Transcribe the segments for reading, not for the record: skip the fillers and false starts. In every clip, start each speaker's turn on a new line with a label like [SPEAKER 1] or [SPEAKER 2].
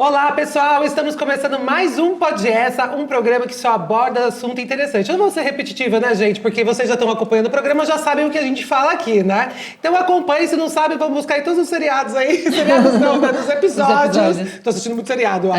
[SPEAKER 1] Olá, pessoal! Estamos começando mais um Pode Essa, um programa que só aborda assunto interessante. Eu não vou ser repetitiva, né, gente? Porque vocês já estão acompanhando o programa, já sabem o que a gente fala aqui, né? Então acompanhe, se não sabe, vamos buscar aí todos os seriados aí. Seriados não, né? Dos episódios. Tô assistindo muito seriado, ó.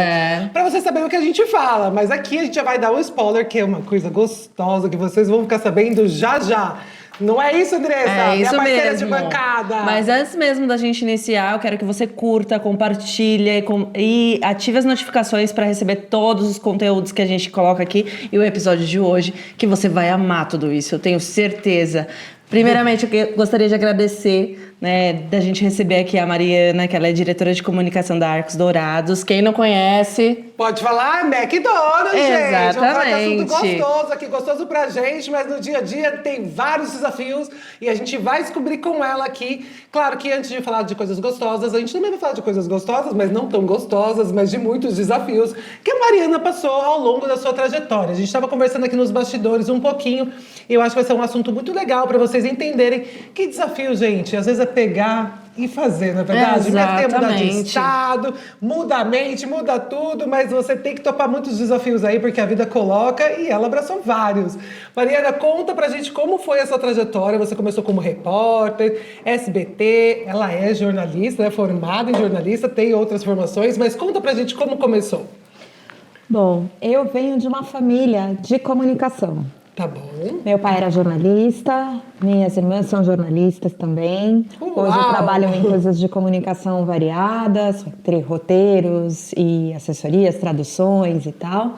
[SPEAKER 1] Pra vocês saberem o que a gente fala. Mas aqui a gente já vai dar um spoiler, que é uma coisa gostosa, que vocês vão ficar sabendo já já. Não é isso, Andressa?
[SPEAKER 2] É isso
[SPEAKER 1] minha parceira
[SPEAKER 2] mesmo.
[SPEAKER 1] de bancada.
[SPEAKER 2] Mas antes mesmo da gente iniciar, eu quero que você curta, compartilhe e ative as notificações para receber todos os conteúdos que a gente coloca aqui e o episódio de hoje, que você vai amar tudo isso, eu tenho certeza. Primeiramente, eu gostaria de agradecer, né, da gente receber aqui a Mariana, que ela é diretora de comunicação da Arcos Dourados. Quem não conhece...
[SPEAKER 1] Pode falar McDonald's, gente.
[SPEAKER 2] Exatamente.
[SPEAKER 1] Vamos falar de assunto gostoso aqui, gostoso pra gente, mas no dia a dia tem vários desafios e a gente vai descobrir com ela aqui. Claro que antes de falar de coisas gostosas, a gente também vai falar de coisas gostosas, mas não tão gostosas, mas de muitos desafios que a Mariana passou ao longo da sua trajetória. A gente estava conversando aqui nos bastidores um pouquinho e eu acho que vai ser um assunto muito legal para vocês entenderem que desafio, gente. Às vezes é pegar e fazer, na verdade? Mas tem que mudar de estado, muda a mente, muda tudo, mas você tem que topar muitos desafios aí, porque a vida coloca e ela abraçou vários. Mariana, conta pra gente como foi essa trajetória. Você começou como repórter, SBT, ela é jornalista, né? Formada em jornalista, tem outras formações, mas conta pra gente como começou.
[SPEAKER 3] Bom, eu venho de uma família de comunicação.
[SPEAKER 1] Tá bom.
[SPEAKER 3] Meu pai era jornalista, minhas irmãs são jornalistas também.
[SPEAKER 1] Uau!
[SPEAKER 3] Hoje eu trabalho em coisas de comunicação variadas, entre roteiros e assessorias, traduções e tal.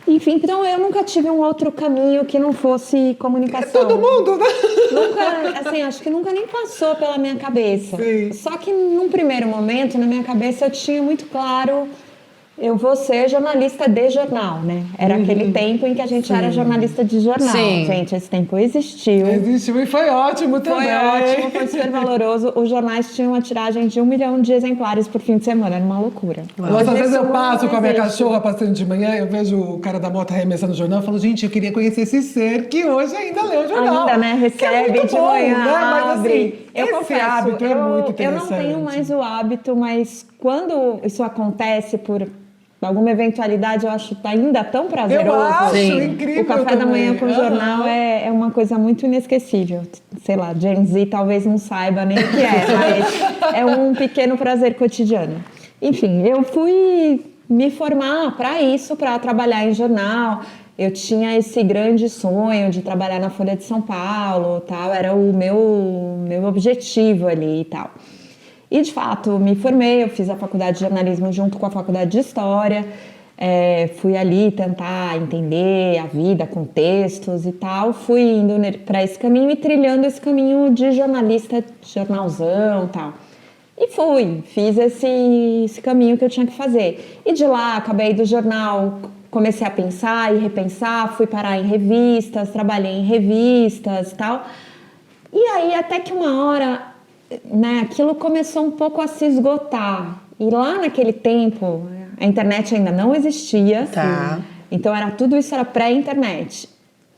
[SPEAKER 3] Enfim, então eu nunca tive um outro caminho que não fosse comunicação.
[SPEAKER 1] É todo mundo, né?
[SPEAKER 3] Nunca, assim, acho que nunca nem passou pela minha cabeça.
[SPEAKER 1] Sim.
[SPEAKER 3] Só que num primeiro momento, na minha cabeça, eu tinha muito claro... Eu vou ser jornalista de jornal, né? Era aquele tempo em que a gente era jornalista de jornal.
[SPEAKER 2] Sim.
[SPEAKER 3] Gente, esse tempo existiu.
[SPEAKER 1] Existiu e foi ótimo também.
[SPEAKER 3] Foi ótimo, foi super valoroso. Os jornais tinham uma tiragem de 1 milhão de exemplares por fim de semana. Era uma loucura.
[SPEAKER 1] Nossa, às vezes eu passo com a minha cachorra passando de manhã, eu vejo o cara da moto arremessando o jornal e falo, gente, eu queria conhecer esse ser que hoje ainda lê o jornal.
[SPEAKER 3] Ainda, né? Recebe de manhã,
[SPEAKER 1] Mas assim,
[SPEAKER 3] abre. Eu
[SPEAKER 1] esse
[SPEAKER 3] confesso,
[SPEAKER 1] hábito é muito interessante.
[SPEAKER 3] Eu não tenho mais o hábito, mas quando isso acontece por alguma eventualidade, eu acho ainda tão prazeroso.
[SPEAKER 1] Eu acho
[SPEAKER 2] Sim.
[SPEAKER 1] incrível.
[SPEAKER 3] O café da manhã com o
[SPEAKER 1] também.
[SPEAKER 3] jornal é uma coisa muito inesquecível. Sei lá, Gen Z talvez não saiba nem o que mas é um pequeno prazer cotidiano. Enfim, eu fui me formar para isso, para trabalhar em jornal. Eu tinha esse grande sonho de trabalhar na Folha de São Paulo, tal, era o meu objetivo ali e tal. E, de fato, me formei, eu fiz a faculdade de jornalismo junto com a faculdade de história, fui ali tentar entender a vida com textos e tal, fui indo para esse caminho e trilhando esse caminho de jornalista, de jornalzão e tal. E fiz esse caminho que eu tinha que fazer. E de lá, acabei do jornal, comecei a pensar e repensar, fui parar em revistas, trabalhei em revistas e tal. E aí, até que uma hora... Né, aquilo começou um pouco a se esgotar. E lá naquele tempo, a internet ainda não existia.
[SPEAKER 2] Tá.
[SPEAKER 3] Então tudo isso era pré-internet.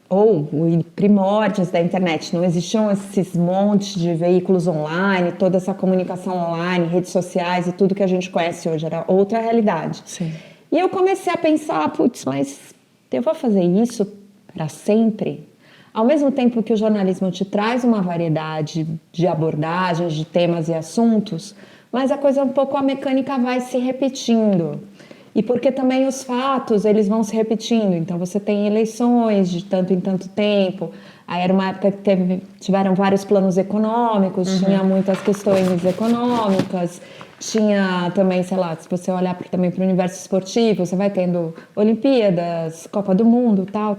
[SPEAKER 3] Ou primórdios da internet. Não existiam esses montes de veículos online, toda essa comunicação online, redes sociais e tudo que a gente conhece hoje. Era outra realidade.
[SPEAKER 2] Sim.
[SPEAKER 3] E eu comecei a pensar, putz, mas eu vou fazer isso para sempre? Ao mesmo tempo que o jornalismo te traz uma variedade de abordagens, de temas e assuntos, mas a coisa a mecânica vai se repetindo. E porque também os fatos, eles vão se repetindo. Então, você tem eleições de tanto em tanto tempo. Aí era uma época que tiveram vários planos econômicos, tinha muitas questões econômicas, tinha também, sei lá, se você olhar também para o universo esportivo, você vai tendo Olimpíadas, Copa do Mundo, tal.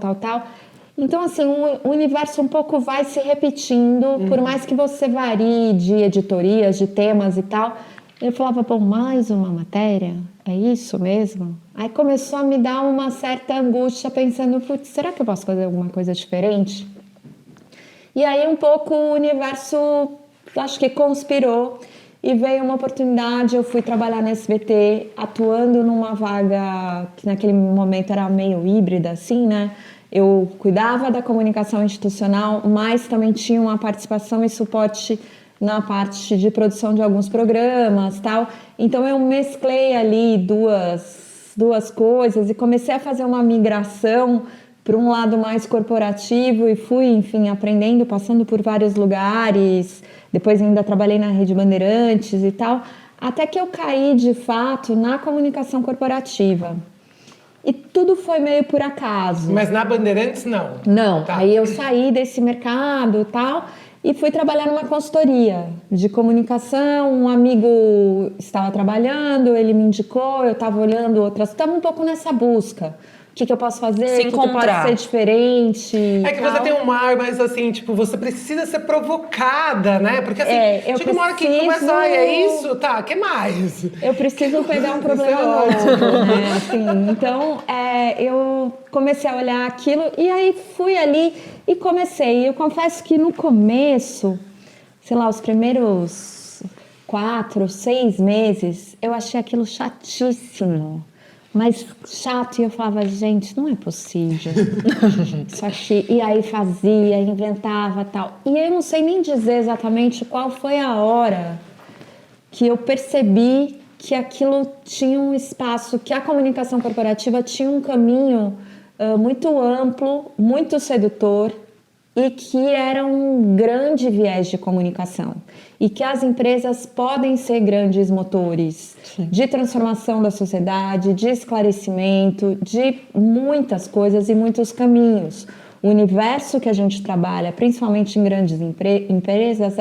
[SPEAKER 3] Então, assim, o universo um pouco vai se repetindo, por mais que você varie de editorias, de temas e tal. Eu falava, bom, mais uma matéria? É isso mesmo? Aí começou a me dar uma certa angústia, pensando, putz, será que eu posso fazer alguma coisa diferente? E aí um pouco o universo, acho que conspirou e veio uma oportunidade. Eu fui trabalhar na SBT, atuando numa vaga que naquele momento era meio híbrida, assim, né? Eu cuidava da comunicação institucional, mas também tinha uma participação e suporte na parte de produção de alguns programas, tal. Então eu mesclei ali duas coisas e comecei a fazer uma migração para um lado mais corporativo e fui, enfim, aprendendo, passando por vários lugares. Depois ainda trabalhei na Rede Bandeirantes e tal, até que eu caí de fato na comunicação corporativa. E tudo foi meio por acaso.
[SPEAKER 1] Mas na Bandeirantes, não?
[SPEAKER 3] Não,
[SPEAKER 1] Tá.
[SPEAKER 3] aí eu saí desse mercado e tal e fui trabalhar numa consultoria de comunicação. Um amigo estava trabalhando, ele me indicou, eu estava olhando outras, estava um pouco nessa busca. O que eu posso fazer?
[SPEAKER 2] Se
[SPEAKER 3] O que pode
[SPEAKER 2] encontrar.
[SPEAKER 3] ser diferente?
[SPEAKER 1] É que você tem um ar mais assim, tipo, você precisa ser provocada, né? Porque assim,
[SPEAKER 3] eu
[SPEAKER 1] chega uma hora que
[SPEAKER 3] preciso-
[SPEAKER 1] começa, ai, é isso? Tá, o que mais?
[SPEAKER 3] Eu preciso pegar um problema
[SPEAKER 1] Isso é
[SPEAKER 3] novo,
[SPEAKER 1] ótimo.
[SPEAKER 3] né? Assim, então, eu comecei a olhar aquilo e aí fui ali e comecei. Eu confesso que no começo, sei lá, os primeiros 4, 6 meses, eu achei aquilo chatíssimo. Mas chato, e eu falava, gente, não é possível. Isso aqui. E aí fazia, inventava tal. E eu não sei nem dizer exatamente qual foi a hora que eu percebi que aquilo tinha um espaço, que a comunicação corporativa tinha um caminho muito amplo, muito sedutor e que era um grande viés de comunicação e que as empresas podem ser grandes motores de transformação da sociedade, de esclarecimento, de muitas coisas e muitos caminhos. O universo que a gente trabalha, principalmente em grandes empresas,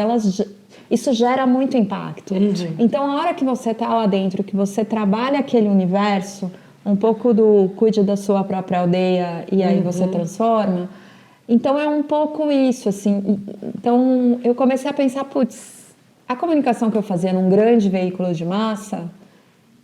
[SPEAKER 3] isso gera muito impacto.
[SPEAKER 2] Entendi.
[SPEAKER 3] Então, a hora que você está lá dentro, que você trabalha aquele universo, um pouco do cuide da sua própria aldeia e aí você transforma. Então, é um pouco isso, assim. Então, eu comecei a pensar, putz, a comunicação que eu fazia num grande veículo de massa,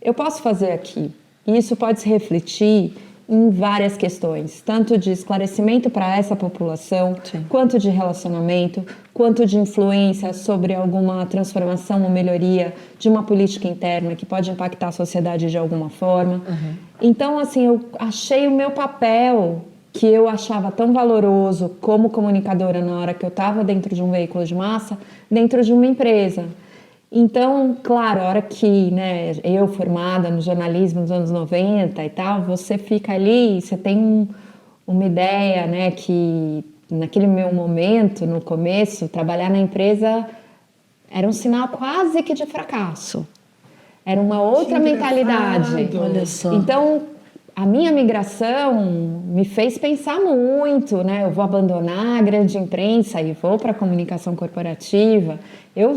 [SPEAKER 3] eu posso fazer aqui. E isso pode se refletir em várias questões, tanto de esclarecimento para essa população,
[SPEAKER 2] Sim.
[SPEAKER 3] quanto de relacionamento, quanto de influência sobre alguma transformação ou melhoria de uma política interna que pode impactar a sociedade de alguma forma. Então, assim, eu achei o meu papel, que eu achava tão valoroso como comunicadora na hora que eu estava dentro de um veículo de massa, dentro de uma empresa. Então, claro, a hora que, né, eu formada no jornalismo nos anos 90 e tal, você fica ali, você tem uma ideia, né, que naquele meu momento, no começo, trabalhar na empresa era um sinal quase que de fracasso. Era uma outra mentalidade.
[SPEAKER 1] engraçado.
[SPEAKER 2] Olha só.
[SPEAKER 3] Então, a minha migração me fez pensar muito, né? Eu vou abandonar a grande imprensa e vou para a comunicação corporativa.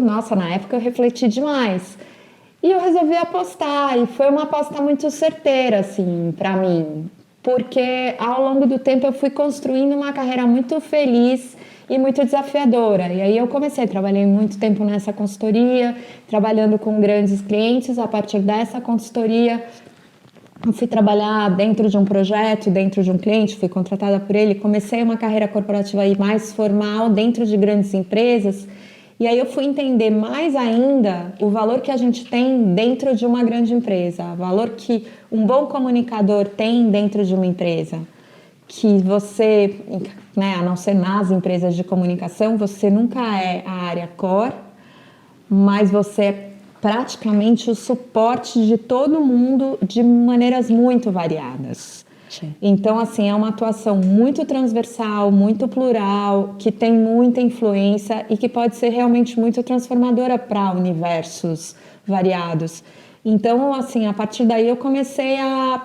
[SPEAKER 3] Nossa, na época eu refleti demais. E eu resolvi apostar, e foi uma aposta muito certeira, assim, para mim. Porque ao longo do tempo eu fui construindo uma carreira muito feliz e muito desafiadora. E aí eu trabalhei muito tempo nessa consultoria, trabalhando com grandes clientes. A partir dessa consultoria, eu fui trabalhar dentro de um projeto, dentro de um cliente, fui contratada por ele, comecei uma carreira corporativa aí mais formal dentro de grandes empresas, e aí eu fui entender mais ainda o valor que a gente tem dentro de uma grande empresa, o valor que um bom comunicador tem dentro de uma empresa, que você, né, a não ser nas empresas de comunicação, você nunca é a área core, mas você é praticamente o suporte de todo mundo de maneiras muito variadas.
[SPEAKER 2] Sim.
[SPEAKER 3] Então, assim, é uma atuação muito transversal, muito plural, que tem muita influência e que pode ser realmente muito transformadora para universos variados. Então, assim, a partir daí eu comecei a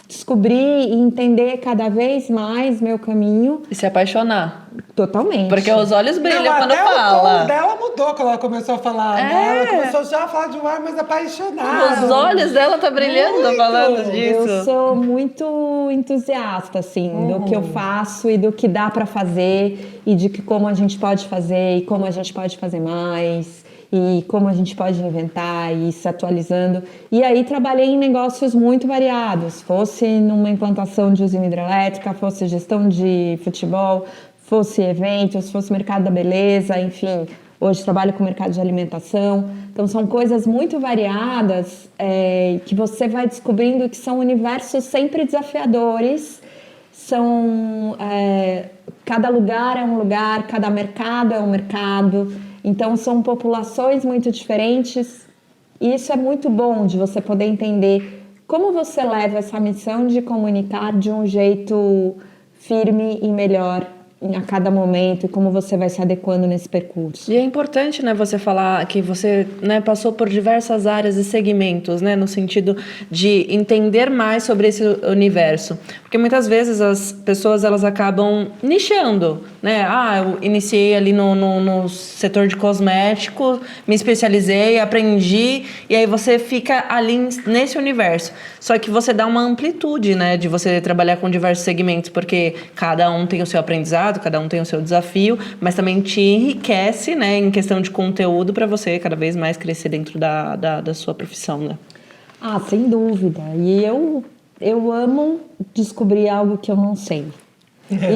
[SPEAKER 3] descobrir e entender cada vez mais meu caminho
[SPEAKER 2] E se apaixonar.
[SPEAKER 3] totalmente.
[SPEAKER 2] Porque os olhos brilham
[SPEAKER 1] Não,
[SPEAKER 2] quando
[SPEAKER 1] até o tom
[SPEAKER 2] fala.
[SPEAKER 1] dela mudou quando ela começou a falar. Né? Ela começou já a falar de um ar mais apaixonado.
[SPEAKER 2] Os olhos dela tá brilhando
[SPEAKER 1] Muito.
[SPEAKER 2] falando disso.
[SPEAKER 3] Eu sou muito entusiasta, assim, do que eu faço e do que dá para fazer e de que como a gente pode fazer e como a gente pode fazer mais e como a gente pode inventar e ir se atualizando. E aí trabalhei em negócios muito variados, fosse numa implantação de usina hidrelétrica, fosse gestão de futebol, fosse eventos, fosse mercado da beleza, enfim. Hoje trabalho com o mercado de alimentação. Então, são coisas muito variadas que você vai descobrindo que são universos sempre desafiadores. Cada lugar é um lugar, cada mercado é um mercado. Então, são populações muito diferentes. E isso é muito bom de você poder entender como você leva essa missão de comunicar de um jeito firme e melhor a cada momento e como você vai se adequando nesse percurso.
[SPEAKER 2] E é importante, né, você falar que você, né, passou por diversas áreas e segmentos, né, no sentido de entender mais sobre esse universo. Porque muitas vezes as pessoas, elas acabam nichando, né? Eu iniciei ali no setor de cosméticos, me especializei, aprendi, e aí você fica ali nesse universo. Só que você dá uma amplitude, né, de você trabalhar com diversos segmentos, porque cada um tem o seu aprendizado, cada um tem o seu desafio, mas também te enriquece, né, em questão de conteúdo para você cada vez mais crescer dentro da sua profissão, né?
[SPEAKER 3] Sem dúvida. E eu amo descobrir algo que eu não sei.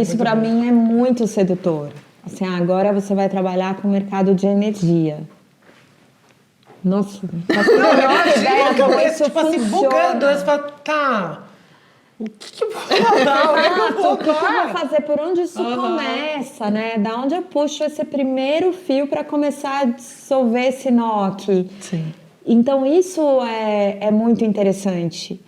[SPEAKER 3] Isso para mim é muito sedutor. Assim, agora você vai trabalhar com o mercado de energia. Nossa,
[SPEAKER 1] Imagina que eu penso, tipo assim, bugando. Você fala, tá... O que eu vou dar?
[SPEAKER 3] O que eu vou fazer? Por onde isso começa, né? Da onde eu puxo esse primeiro fio para começar a dissolver esse nó aqui?
[SPEAKER 2] Sim.
[SPEAKER 3] Então, isso é muito interessante.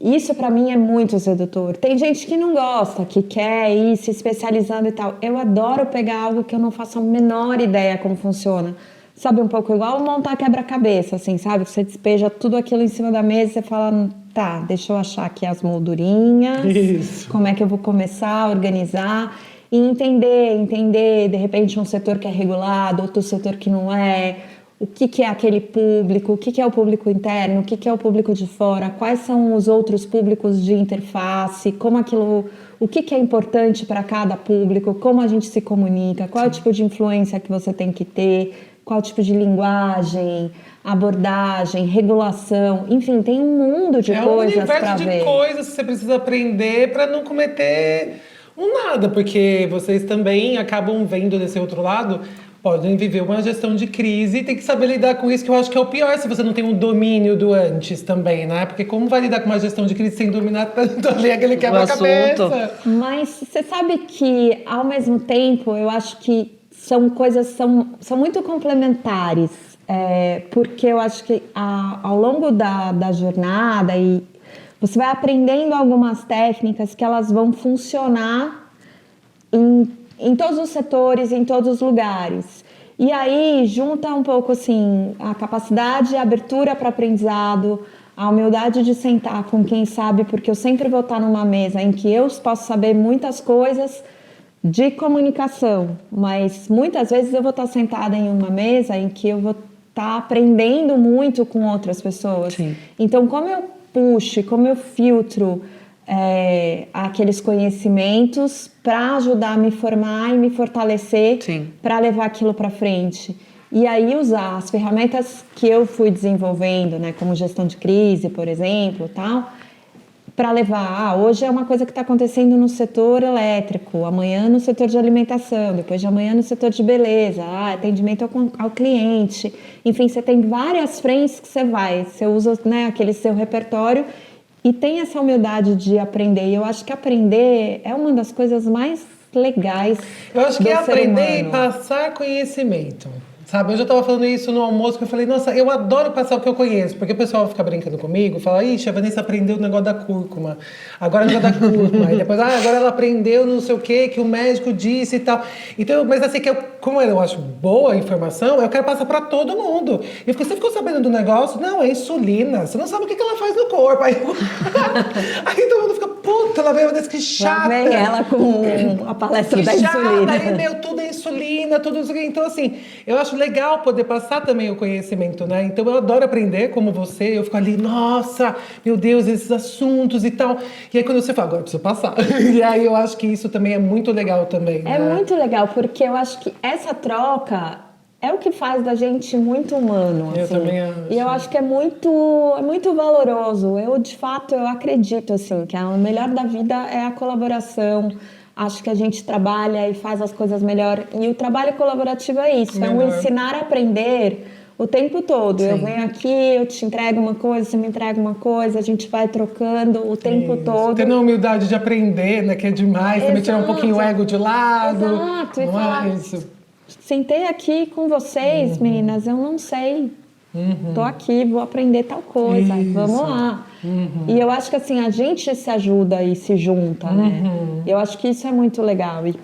[SPEAKER 3] Isso, para mim, é muito sedutor. Tem gente que não gosta, que quer ir se especializando e tal. Eu adoro pegar algo que eu não faço a menor ideia como funciona. Sabe, um pouco igual montar quebra-cabeça, assim, sabe? Você despeja tudo aquilo em cima da mesa e você fala, tá, deixa eu achar aqui as moldurinhas.
[SPEAKER 1] Isso.
[SPEAKER 3] Como é que eu vou começar a organizar e entender, de repente, um setor que é regulado, outro setor que não é, o que é aquele público, o que é o público interno, o que é o público de fora, quais são os outros públicos de interface, como aquilo, o que é importante para cada público, como a gente se comunica, qual é o tipo de influência que você tem que ter, qual tipo de linguagem, abordagem, regulação, enfim, tem um mundo de coisas para ver.
[SPEAKER 1] É um universo de coisas que você precisa aprender para não cometer nada, porque vocês também acabam vendo desse outro lado, podem viver uma gestão de crise e tem que saber lidar com isso, que eu acho que é o pior se você não tem um domínio do antes também, né? Porque como vai lidar com uma gestão de crise sem dominar tanto ali aquele quebra-cabeça?
[SPEAKER 3] Mas você sabe que, ao mesmo tempo, eu acho que são coisas são muito complementares, porque eu acho que ao longo da jornada e você vai aprendendo algumas técnicas que elas vão funcionar em todos os setores, em todos os lugares. E aí junta um pouco assim a capacidade e a abertura para aprendizado, a humildade de sentar com quem sabe, porque eu sempre vou estar numa mesa em que eu posso saber muitas coisas de comunicação, mas muitas vezes eu vou estar sentada em uma mesa em que eu vou estar aprendendo muito com outras pessoas.
[SPEAKER 2] Sim.
[SPEAKER 3] Então, como eu puxo, como eu filtro aqueles conhecimentos para ajudar a me formar e me fortalecer para levar aquilo para frente. E aí usar as ferramentas que eu fui desenvolvendo, né, como gestão de crise, por exemplo, tal, para levar, hoje é uma coisa que está acontecendo no setor elétrico, amanhã no setor de alimentação, depois de amanhã no setor de beleza, atendimento ao cliente. Enfim, você tem várias frentes que você usa, né, aquele seu repertório e tem essa humildade de aprender. E eu acho que aprender é uma das coisas mais legais.
[SPEAKER 1] Eu acho que é aprender e
[SPEAKER 3] humano.
[SPEAKER 1] passar conhecimento. Sabe, eu já estava falando isso no almoço, que eu falei, nossa, eu adoro passar o que eu conheço, porque o pessoal fica brincando comigo, fala, ixi, a Vanessa aprendeu o negócio da cúrcuma, agora o negócio da cúrcuma, e depois, agora ela aprendeu não sei o que o médico disse e tal. Então, mas assim, como eu acho boa a informação, eu quero passar para todo mundo. E você ficou sabendo do negócio? Não, é insulina, você não sabe o que ela faz no corpo. Aí todo mundo fica, puta, ela veio desse que chata.
[SPEAKER 3] Lá vem ela com a palestra da insulina.
[SPEAKER 1] Aí, tudo é insulina, tudo isso. Então, assim, eu acho legal poder passar também o conhecimento, né? Então eu adoro aprender como você, eu fico ali, nossa, meu Deus, esses assuntos e tal. E aí quando você fala, agora eu preciso passar. E aí eu acho que isso também é muito legal também, né?
[SPEAKER 3] É muito legal, porque eu acho que essa troca é o que faz da gente muito humano.
[SPEAKER 1] Eu
[SPEAKER 3] assim.
[SPEAKER 1] também acho.
[SPEAKER 3] E eu acho que é muito valoroso. Eu, de fato, eu acredito, assim, que o melhor da vida é a colaboração. Acho que a gente trabalha e faz as coisas melhor. E o trabalho colaborativo é isso, é um ensinar a aprender o tempo todo. Sim. Eu venho aqui, eu te entrego uma coisa, você me entrega uma coisa, a gente vai trocando o tempo todo.
[SPEAKER 1] Tendo a humildade de aprender, né, que é demais, também tirar um pouquinho o ego de lado.
[SPEAKER 3] Exato, e
[SPEAKER 1] não
[SPEAKER 3] falar,
[SPEAKER 1] é isso.
[SPEAKER 3] sentei aqui com vocês, meninas, eu não sei. Tô aqui, vou aprender tal coisa, vamos lá. E eu acho que assim, a gente se ajuda e se junta, né? Eu acho que isso é muito legal. E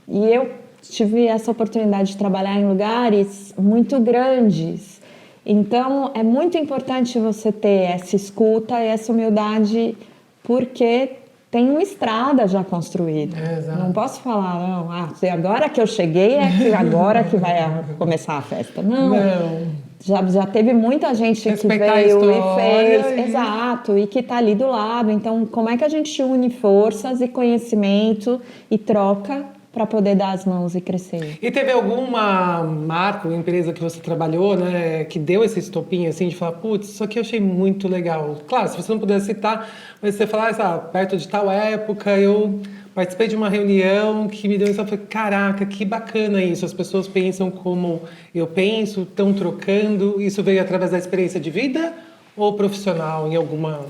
[SPEAKER 3] eu tive essa oportunidade de trabalhar em lugares muito grandes. Então, é muito importante você ter essa escuta e essa humildade, porque tem uma estrada já construída.
[SPEAKER 1] Exato.
[SPEAKER 3] Não posso falar, não, agora que eu cheguei é que agora que vai começar a festa. Não. Já teve muita gente que
[SPEAKER 1] Respeitar
[SPEAKER 3] veio
[SPEAKER 1] a
[SPEAKER 3] e
[SPEAKER 1] história
[SPEAKER 3] fez, exato, e que está ali do lado. Então, como é que a gente une forças e conhecimento e troca para poder dar as mãos e crescer?
[SPEAKER 1] E teve alguma marca ou empresa que você trabalhou, né, que deu esse estopinho, assim, de falar, putz, isso aqui eu achei muito legal. Claro, se você não puder citar, mas você falar, perto de tal época, eu participei de uma reunião que me deu isso, eu falei, caraca, que bacana isso, as pessoas pensam como eu penso, estão trocando, isso veio através da experiência de vida ou profissional, em alguma...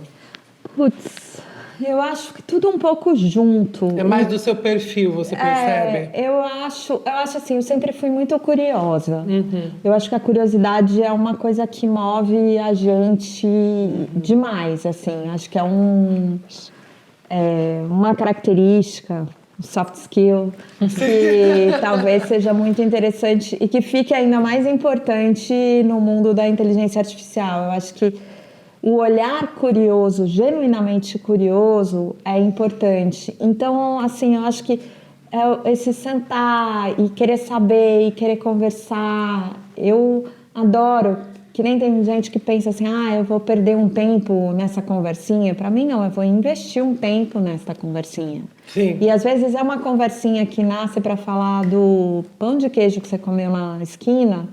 [SPEAKER 3] Putz, eu acho que tudo um pouco junto.
[SPEAKER 1] É mais do seu perfil, você percebe?
[SPEAKER 3] Eu acho assim, eu sempre fui muito curiosa. Eu acho que a curiosidade é uma coisa que move a gente demais, assim. Acho que é uma característica, um soft skill, que talvez seja muito interessante e que fique ainda mais importante no mundo da inteligência artificial. Eu acho que o olhar curioso, genuinamente curioso, é importante. Então, assim, eu acho que esse sentar e querer saber e querer conversar, eu adoro. Que nem tem gente que pensa assim, eu vou perder um tempo nessa conversinha. Para mim, não, eu vou investir um tempo nessa conversinha.
[SPEAKER 1] Sim.
[SPEAKER 3] E às vezes é uma conversinha que nasce para falar do pão de queijo que você comeu na esquina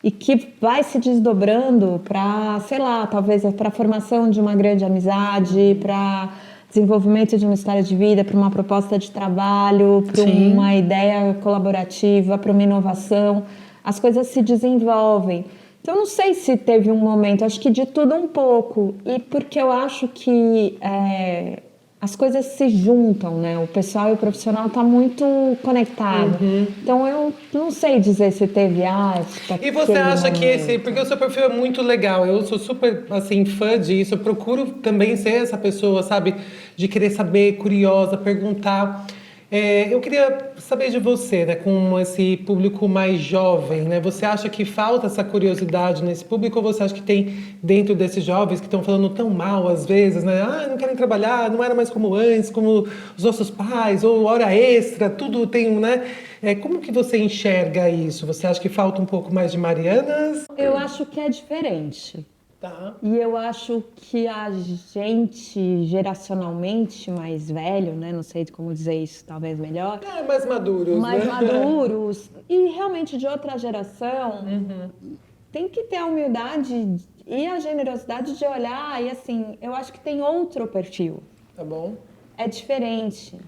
[SPEAKER 3] e que vai se desdobrando para, sei lá, talvez para a formação de uma grande amizade, para desenvolvimento de uma história de vida, para uma proposta de trabalho, para uma ideia colaborativa, para uma inovação. As coisas se desenvolvem. Então, eu não sei se teve um momento, acho que de tudo um pouco. E porque eu acho que as coisas se juntam, né? O pessoal e o profissional tá muito conectado. Então, eu não sei dizer se teve
[SPEAKER 1] E você acha que porque o seu perfil é muito legal, eu sou super, assim, fã disso, eu procuro também ser essa pessoa, sabe? De querer saber, curiosa, perguntar. Eu queria saber de você, né, com esse público mais jovem, né? Você acha que falta essa curiosidade nesse público ou você acha que tem dentro desses jovens que estão falando tão mal às vezes, né? Não querem trabalhar, não era mais como antes, como os nossos pais, ou hora extra, tudo tem, né? Como que você enxerga isso? Você acha que falta um pouco mais de Marianas?
[SPEAKER 3] Eu acho que é diferente.
[SPEAKER 1] Tá.
[SPEAKER 3] E eu acho que a gente, geracionalmente mais velho, né? Não sei como dizer isso, talvez melhor.
[SPEAKER 1] Mais maduros,
[SPEAKER 3] Mais
[SPEAKER 1] né?
[SPEAKER 3] maduros. E realmente de outra geração, tem que ter a humildade e a generosidade de olhar. E assim, eu acho que tem outro perfil.
[SPEAKER 1] Tá bom.
[SPEAKER 3] É diferente.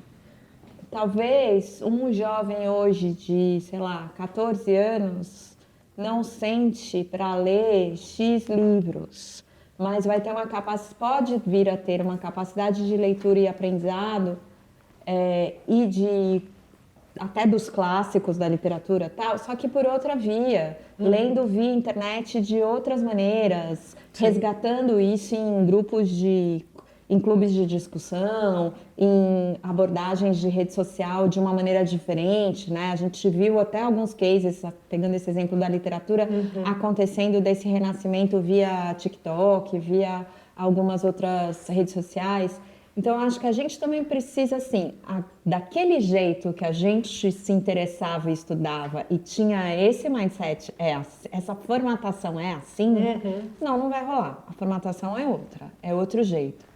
[SPEAKER 3] Talvez um jovem hoje de, sei lá, 14 anos... não sente para ler X livros, mas vai ter pode vir a ter uma capacidade de leitura e aprendizado e até dos clássicos da literatura tal, só que por outra via, lendo via internet de outras maneiras, resgatando isso em clubes de discussão, em abordagens de rede social de uma maneira diferente, né? A gente viu até alguns cases, pegando esse exemplo da literatura, acontecendo desse renascimento via TikTok, via algumas outras redes sociais. Então, eu acho que a gente também precisa, assim, daquele jeito que a gente se interessava e estudava e tinha esse mindset, essa formatação é assim, não vai rolar. A formatação é outro jeito.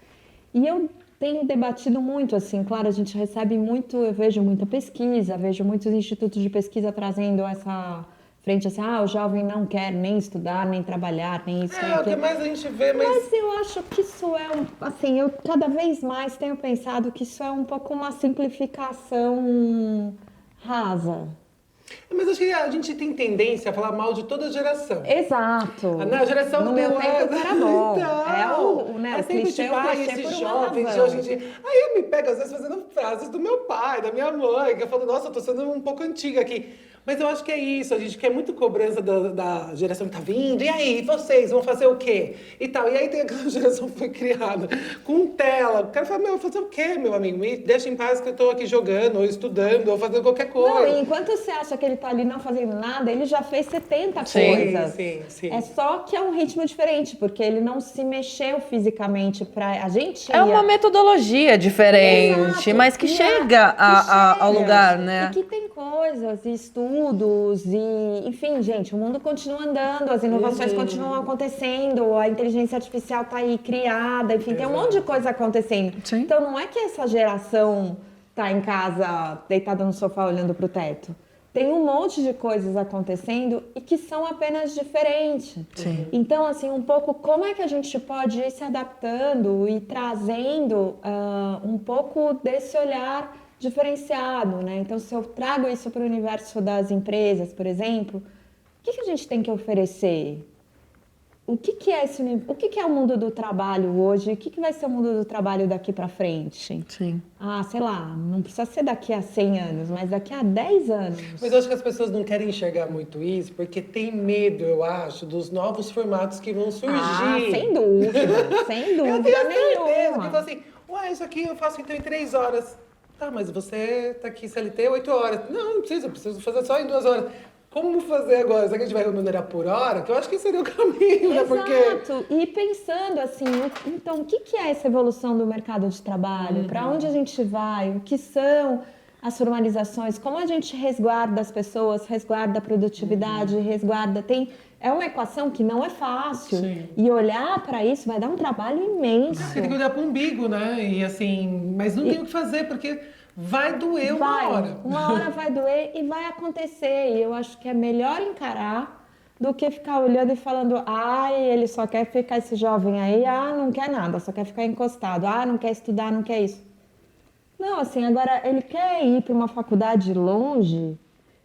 [SPEAKER 3] E eu tenho debatido muito, assim, claro, a gente recebe muito, eu vejo muita pesquisa, vejo muitos institutos de pesquisa trazendo essa frente assim, o jovem não quer nem estudar, nem trabalhar, nem isso, nem
[SPEAKER 1] O que mais a gente vê,
[SPEAKER 3] mas eu acho que isso assim, eu cada vez mais tenho pensado que isso é um pouco uma simplificação rasa.
[SPEAKER 1] Mas acho que a gente tem tendência a falar mal de toda geração.
[SPEAKER 3] Exato.
[SPEAKER 1] Na geração
[SPEAKER 3] no meu tempo era bom.
[SPEAKER 1] Então,
[SPEAKER 3] o
[SPEAKER 1] sempre
[SPEAKER 3] clichê,
[SPEAKER 1] tipo, esses jovens de hoje em dia. Aí eu me pego às vezes fazendo frases do meu pai, da minha mãe, que eu falo, nossa, eu tô sendo um pouco antiga aqui. Mas eu acho que é isso, a gente quer muito cobrança da geração que tá vindo. E aí, vocês vão fazer o quê? E tal. E aí tem aquela geração que foi criada com tela. O cara fala, meu, fazer o quê, meu amigo? Me deixa em paz que eu tô aqui jogando, ou estudando, ou fazendo qualquer
[SPEAKER 3] Não,
[SPEAKER 1] coisa.
[SPEAKER 3] e enquanto você acha que ele tá ali não fazendo nada, ele já fez 70
[SPEAKER 2] Sim,
[SPEAKER 3] coisas.
[SPEAKER 1] sim.
[SPEAKER 3] É só que é um ritmo diferente, porque ele não se mexeu fisicamente pra... A gente
[SPEAKER 2] É uma metodologia diferente,
[SPEAKER 3] Exato.
[SPEAKER 2] mas que
[SPEAKER 3] E
[SPEAKER 2] chega ao lugar, né?
[SPEAKER 3] E que tem coisas, e estudos, e enfim, gente, o mundo continua andando, as inovações continuam acontecendo, a inteligência artificial tá aí criada, enfim, tem um monte de coisa acontecendo.
[SPEAKER 2] Sim.
[SPEAKER 3] Então não é que essa geração tá em casa deitada no sofá olhando pro teto. Tem um monte de coisas acontecendo e que são apenas diferentes.
[SPEAKER 2] Sim.
[SPEAKER 3] Então, assim, um pouco como é que a gente pode ir se adaptando e trazendo um pouco desse olhar diferenciado, né? Então, se eu trago isso para o universo das empresas, por exemplo, o que a gente tem que oferecer? O que é o que é o mundo do trabalho hoje? O que vai ser o mundo do trabalho daqui para frente?
[SPEAKER 2] Sim.
[SPEAKER 3] Ah, sei lá, não precisa ser daqui a 100 anos, mas daqui a 10 anos.
[SPEAKER 1] Mas eu acho que as pessoas não querem enxergar muito isso, porque tem medo, eu acho, dos novos formatos que vão surgir.
[SPEAKER 3] Ah, sem dúvida, sem
[SPEAKER 1] Eu
[SPEAKER 3] dúvida
[SPEAKER 1] tenho certeza
[SPEAKER 3] nenhuma.
[SPEAKER 1] que fala assim, ué, isso aqui eu faço então em 3 horas. Tá, mas você tá aqui CLT 8 horas. Não precisa, eu preciso fazer só em 2 horas. Como fazer agora? Será que a gente vai remunerar por hora? Que eu acho que seria o caminho, né? Porque...
[SPEAKER 3] Exato. E pensando assim, então, o que é essa evolução do mercado de trabalho? Para onde a gente vai? O que são as formalizações? Como a gente resguarda as pessoas, resguarda a produtividade, resguarda... É uma equação que não é fácil.
[SPEAKER 1] Sim.
[SPEAKER 3] E olhar para isso vai dar um trabalho imenso.
[SPEAKER 1] Porque tem que olhar pro umbigo, né? E assim, mas não tem o que fazer, porque vai doer uma hora.
[SPEAKER 3] Uma hora vai doer e vai acontecer. E eu acho que é melhor encarar do que ficar olhando e falando, ai, ele só quer ficar esse jovem aí, não quer nada, só quer ficar encostado, não quer estudar, não quer isso. Não, assim, agora ele quer ir para uma faculdade longe,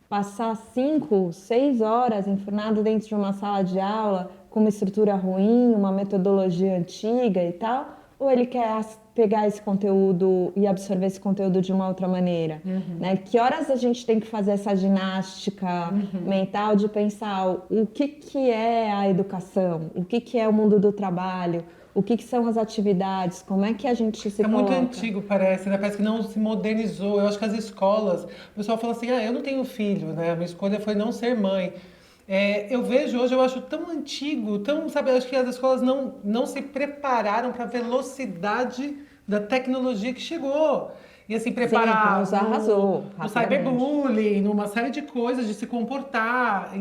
[SPEAKER 3] passar 5, 6 horas enfurnado dentro de uma sala de aula com uma estrutura ruim, uma metodologia antiga e tal, ou ele quer pegar esse conteúdo e absorver esse conteúdo de uma outra maneira, né? Que horas a gente tem que fazer essa ginástica mental de pensar o que é a educação, o que é o mundo do trabalho, o que são as atividades, como é que a gente se
[SPEAKER 1] muito
[SPEAKER 3] coloca?
[SPEAKER 1] antigo, parece, né? Parece que não se modernizou. Eu acho que as escolas, o pessoal fala assim, eu não tenho filho, né? A minha escolha foi não ser mãe. Eu vejo hoje, eu acho tão antigo, tão, sabe, eu acho que as escolas não se prepararam para a velocidade da tecnologia que chegou. E assim, preparar
[SPEAKER 3] nos arrasou,
[SPEAKER 1] no cyberbullying, numa série de coisas, de se comportar,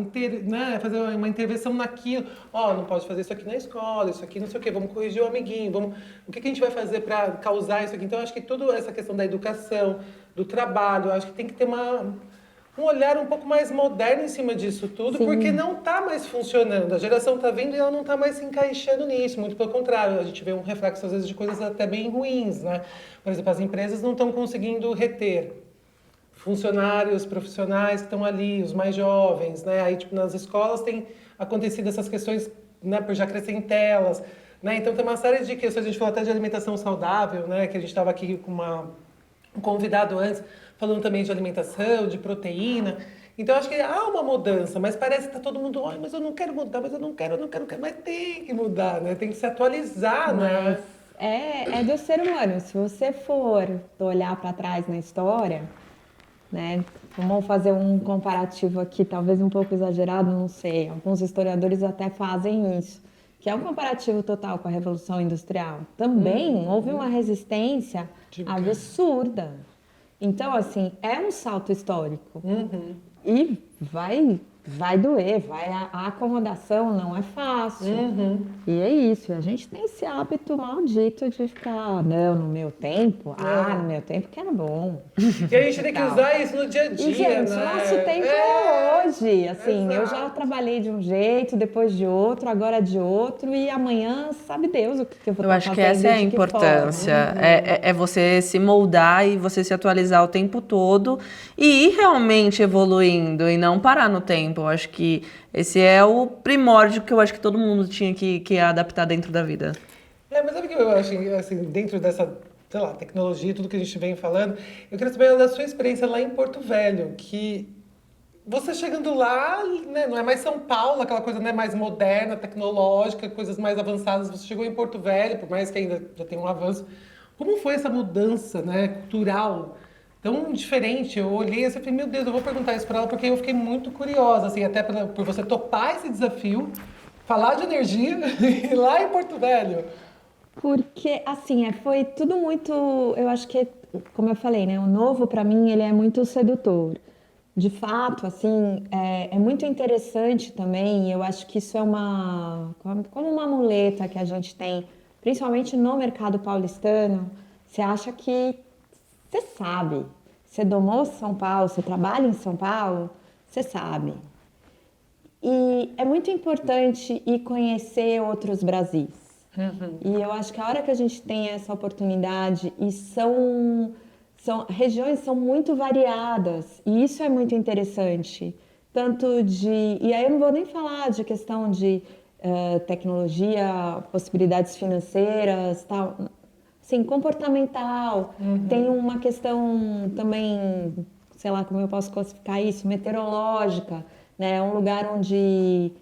[SPEAKER 1] né, fazer uma intervenção naquilo. Não pode fazer isso aqui na escola, isso aqui não sei o quê, vamos corrigir o amiguinho, o que a gente vai fazer para causar isso aqui? Então, eu acho que toda essa questão da educação, do trabalho, eu acho que tem que ter um olhar um pouco mais moderno em cima disso tudo, porque não está mais funcionando. A geração está vindo e ela não está mais se encaixando nisso. Muito pelo contrário, a gente vê um reflexo, às vezes, de coisas até bem ruins, né? Por exemplo, as empresas não estão conseguindo reter funcionários profissionais que estão ali, os mais jovens, né? Aí, tipo, nas escolas tem acontecido essas questões, né, por já crescer em telas, né? Então, tem uma série de questões, a gente falou até de alimentação saudável, né? Que a gente estava aqui com um convidado antes, falando também de alimentação, de proteína. Então, acho que há uma mudança, mas parece que está todo mundo, mas eu não quero mudar, mas eu não quero, mas tem que mudar, né? Tem que se atualizar, né?
[SPEAKER 3] É do ser humano. Se você for olhar para trás na história, né? Vamos fazer um comparativo aqui, talvez um pouco exagerado, não sei. Alguns historiadores até fazem isso, que é um comparativo total com a Revolução Industrial. Também houve uma resistência absurda. Então, assim, é um salto histórico. E vai doer, a acomodação não é fácil. E é isso, a gente tem esse hábito maldito de ficar, no meu tempo, no meu tempo que era bom.
[SPEAKER 1] E a gente tem que usar isso no dia a dia,
[SPEAKER 3] E, gente,
[SPEAKER 1] né?
[SPEAKER 3] o nosso tempo é hoje, assim, eu já
[SPEAKER 1] Exato.
[SPEAKER 3] trabalhei de um jeito, depois de outro, agora de outro, e amanhã sabe Deus o que eu vou
[SPEAKER 2] Eu
[SPEAKER 3] estar
[SPEAKER 2] acho que
[SPEAKER 3] fazendo,
[SPEAKER 2] essa é a
[SPEAKER 3] de que
[SPEAKER 2] importância,
[SPEAKER 3] forma.
[SPEAKER 2] é você se moldar e você se atualizar o tempo todo e ir realmente evoluindo e não parar no tempo. Eu acho que esse é o primórdio que eu acho que todo mundo tinha que adaptar dentro da vida.
[SPEAKER 1] Mas sabe o que eu acho, assim, dentro dessa, sei lá, tecnologia, tudo que a gente vem falando, eu queria saber da sua experiência lá em Porto Velho, que você chegando lá, né, não é mais São Paulo, aquela coisa, né, mais moderna, tecnológica, coisas mais avançadas. Você chegou em Porto Velho, por mais que ainda já tenha um avanço. Como foi essa mudança, né, cultural tão diferente? Eu olhei assim e falei, meu Deus, eu vou perguntar isso para ela, porque eu fiquei muito curiosa, assim, até por você topar esse desafio, falar de energia e lá em Porto Velho.
[SPEAKER 3] Porque, assim, foi tudo muito. Eu acho que, como eu falei, né? O novo, para mim, ele é muito sedutor. De fato, assim, é muito interessante também. Eu acho que isso é como uma muleta que a gente tem, principalmente no mercado paulistano. Você acha que você sabe. Você domou São Paulo, você trabalha em São Paulo, você sabe. E é muito importante ir conhecer outros Brasis. E eu acho que a hora que a gente tem essa oportunidade, e regiões são muito variadas, e isso é muito interessante. Tanto de. E aí eu não vou nem falar de questão de tecnologia, possibilidades financeiras, tal. Sim, comportamental. Tem uma questão também, sei lá como eu posso classificar isso, meteorológica, né? É um lugar onde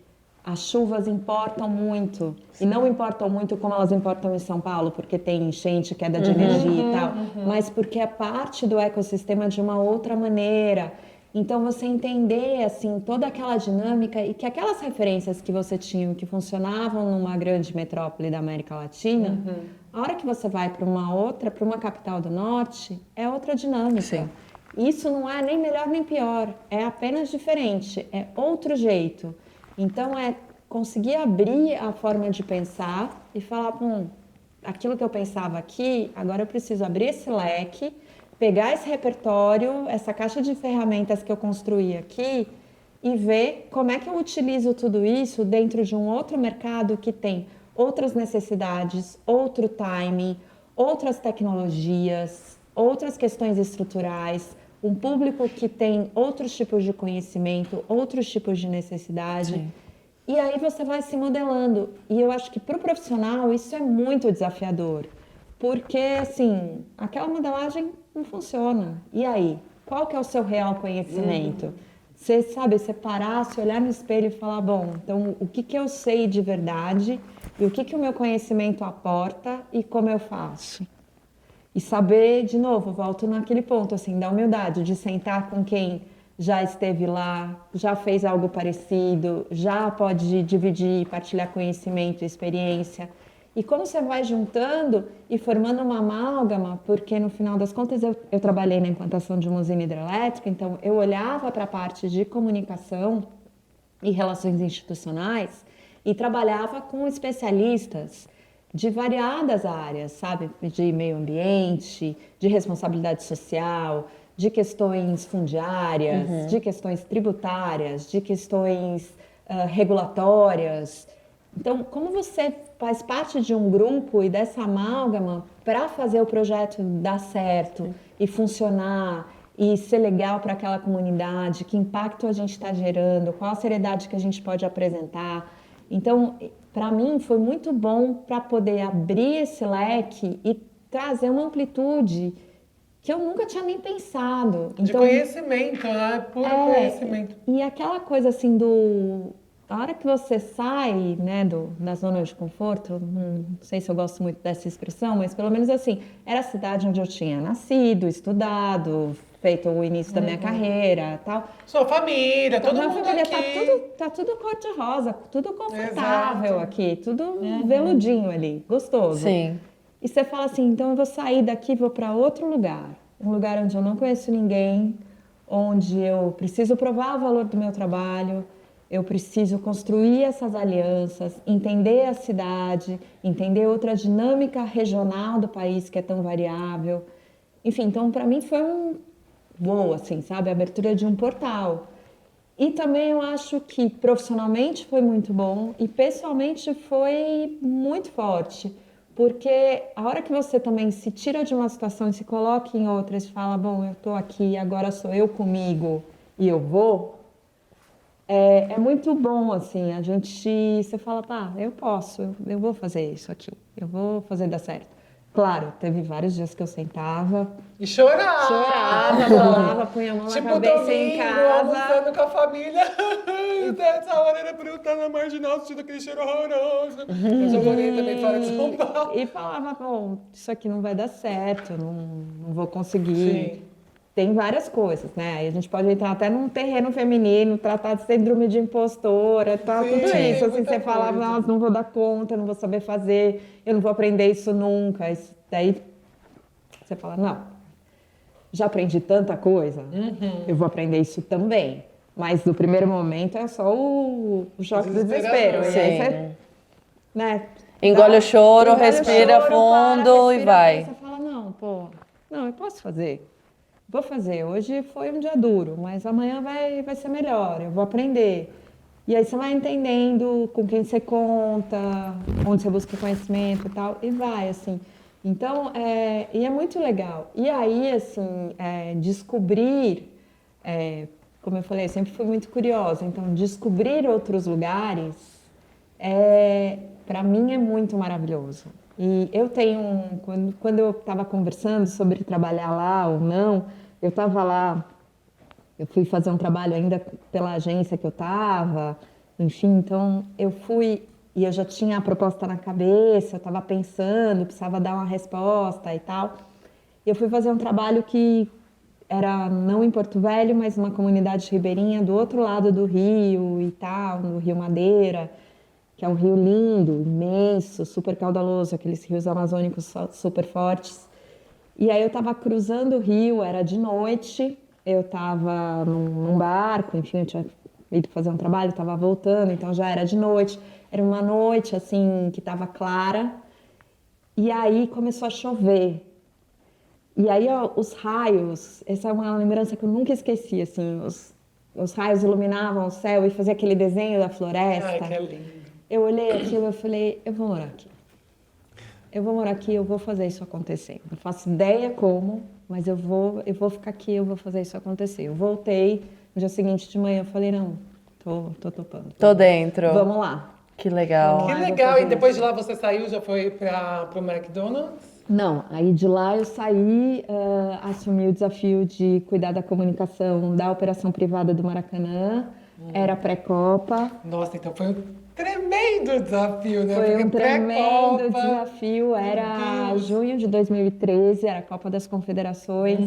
[SPEAKER 3] as chuvas importam muito. E não importam muito como elas importam em São Paulo, porque tem enchente, queda de energia e tal, mas porque é parte do ecossistema de uma outra maneira. Então você entender assim toda aquela dinâmica e que aquelas referências que você tinha que funcionavam numa grande metrópole da América Latina, a hora que você vai para uma outra, para uma capital do norte, é outra dinâmica.
[SPEAKER 2] Sim.
[SPEAKER 3] Isso não é nem melhor nem pior, é apenas diferente, é outro jeito. Então é conseguir abrir a forma de pensar e falar, aquilo que eu pensava aqui, agora eu preciso abrir esse leque, pegar esse repertório, essa caixa de ferramentas que eu construí aqui e ver como é que eu utilizo tudo isso dentro de um outro mercado que tem outras necessidades, outro timing, outras tecnologias, outras questões estruturais, um público que tem outros tipos de conhecimento, outros tipos de necessidade.
[SPEAKER 2] Sim.
[SPEAKER 3] E aí você vai se modelando. E eu acho que para o profissional isso é muito desafiador. Porque, assim, aquela modelagem não funciona. E aí? Qual que é o seu real conhecimento? Você sabe, separar, se olhar no espelho e falar, bom, então o que, que eu sei de verdade e o que, que o meu conhecimento aporta e como eu faço? E saber, de novo, volto naquele ponto, assim, da humildade, de sentar com quem já esteve lá, já fez algo parecido, já pode dividir, partilhar conhecimento e experiência. E como você vai juntando e formando uma amálgama, porque no final das contas eu trabalhei na implantação de uma usina hidrelétrica, então eu olhava para a parte de comunicação e relações institucionais e trabalhava com especialistas de variadas áreas, sabe? De meio ambiente, de responsabilidade social, de questões fundiárias, de questões tributárias, de questões regulatórias. Então, como você faz parte de um grupo e dessa amálgama para fazer o projeto dar certo e funcionar e ser legal para aquela comunidade, que impacto a gente está gerando, qual a seriedade que a gente pode apresentar. Então, para mim, foi muito bom para poder abrir esse leque e trazer uma amplitude que eu nunca tinha nem pensado.
[SPEAKER 1] De conhecimento, né? Puro conhecimento.
[SPEAKER 3] E aquela coisa assim a hora que você sai, né, da zona de conforto, não sei se eu gosto muito dessa expressão, mas pelo menos assim, era a cidade onde eu tinha nascido, estudado, feito o início da minha carreira, tal.
[SPEAKER 1] Sua família, todo
[SPEAKER 3] Minha
[SPEAKER 1] mundo
[SPEAKER 3] família
[SPEAKER 1] aqui.
[SPEAKER 3] tá tudo cor-de-rosa, tudo confortável
[SPEAKER 1] Exato.
[SPEAKER 3] aqui, tudo veludinho ali, gostoso.
[SPEAKER 2] Sim.
[SPEAKER 3] E você fala assim, então eu vou sair daqui e vou para outro lugar. Um lugar onde eu não conheço ninguém, onde eu preciso provar o valor do meu trabalho, eu preciso construir essas alianças, entender a cidade, entender outra dinâmica regional do país que é tão variável. Enfim, então para mim foi assim, sabe? A abertura de um portal. E também eu acho que profissionalmente foi muito bom e pessoalmente foi muito forte. Porque a hora que você também se tira de uma situação e se coloca em outra e se fala, bom, eu estou aqui, agora sou eu comigo e eu vou, é muito bom, assim, você fala, tá, eu posso, eu vou fazer isso aqui, eu vou fazer dar certo. Claro, teve vários dias que eu sentava,
[SPEAKER 1] E chorava.
[SPEAKER 3] rolava, punha a mão na
[SPEAKER 1] Tipo,
[SPEAKER 3] cabeça em
[SPEAKER 1] domingo,
[SPEAKER 3] casa.
[SPEAKER 1] almoçando com a família. Dessa hora era pra eu estar na marginal, sentindo aquele cheiro horroroso. Eu já morei também fora de São Paulo.
[SPEAKER 3] E falava, bom, isso aqui não vai dar certo, não vou conseguir.
[SPEAKER 1] Sim.
[SPEAKER 3] Tem várias coisas, né? Aí a gente pode entrar até num terreno feminino, tratar de síndrome de impostora, tá?
[SPEAKER 1] Sim,
[SPEAKER 3] Tudo
[SPEAKER 1] tem
[SPEAKER 3] isso. Assim,
[SPEAKER 1] muita
[SPEAKER 3] você fala,
[SPEAKER 1] coisa.
[SPEAKER 3] nossa, não vou dar conta, não vou saber fazer, eu não vou aprender isso nunca. Isso, daí você fala, não, já aprendi tanta coisa, eu vou aprender isso também. Mas no primeiro momento é só o choque do desespero. E aí
[SPEAKER 2] Sim.
[SPEAKER 3] você, né?
[SPEAKER 2] Engole o choro,
[SPEAKER 3] Engole o
[SPEAKER 2] respira
[SPEAKER 3] choro,
[SPEAKER 2] fundo e
[SPEAKER 3] respira
[SPEAKER 2] vai.
[SPEAKER 3] fundo, você fala, não, pô, não, eu posso fazer. Vou fazer. Hoje foi um dia duro, mas amanhã vai ser melhor. Eu vou aprender. E aí você vai entendendo com quem você conta, onde você busca conhecimento e tal, e vai, assim. Então, e é muito legal. E aí, assim, descobrir, como eu falei, eu sempre fui muito curiosa. Então, descobrir outros lugares, para mim, é muito maravilhoso. E eu tenho, quando eu estava conversando sobre trabalhar lá ou não, eu estava lá, eu fui fazer um trabalho ainda pela agência que eu estava, enfim, então eu fui e eu já tinha a proposta na cabeça, eu estava pensando, precisava dar uma resposta e tal. Eu fui fazer um trabalho que era não em Porto Velho, mas numa comunidade ribeirinha do outro lado do rio e tal, no Rio Madeira, que é um rio lindo, imenso, super caudaloso, aqueles rios amazônicos super fortes. E aí eu estava cruzando o rio, era de noite, eu estava num barco, enfim, eu tinha ido fazer um trabalho, estava voltando, então já era de noite. Era uma noite, assim, que estava clara, e aí começou a chover. E aí, ó, os raios, essa é uma lembrança que eu nunca esqueci, assim, os raios iluminavam o céu e fazia aquele desenho da floresta.
[SPEAKER 1] Ai, que lindo.
[SPEAKER 3] Eu olhei aquilo e falei, eu vou morar aqui. Eu vou morar aqui, eu vou fazer isso acontecer. Não faço ideia como, mas eu vou ficar aqui, eu vou fazer isso acontecer. Eu voltei, no dia seguinte de manhã eu falei, não, tô topando.
[SPEAKER 2] Tô dentro.
[SPEAKER 3] Vamos lá.
[SPEAKER 2] Que legal.
[SPEAKER 1] Que
[SPEAKER 3] Ai, vou
[SPEAKER 1] legal.
[SPEAKER 3] fazer
[SPEAKER 1] E depois de lá você saiu, já foi pro McDonald's?
[SPEAKER 3] Não, aí de lá eu saí, assumi o desafio de cuidar da comunicação da operação privada do Maracanã. Era pré-Copa.
[SPEAKER 1] Nossa, então foi um tremendo desafio, né?
[SPEAKER 3] Foi
[SPEAKER 1] Porque
[SPEAKER 3] um tremendo
[SPEAKER 1] pré-Copa.
[SPEAKER 3] desafio. Era
[SPEAKER 1] Deus.
[SPEAKER 3] junho de 2013, era a Copa das Confederações.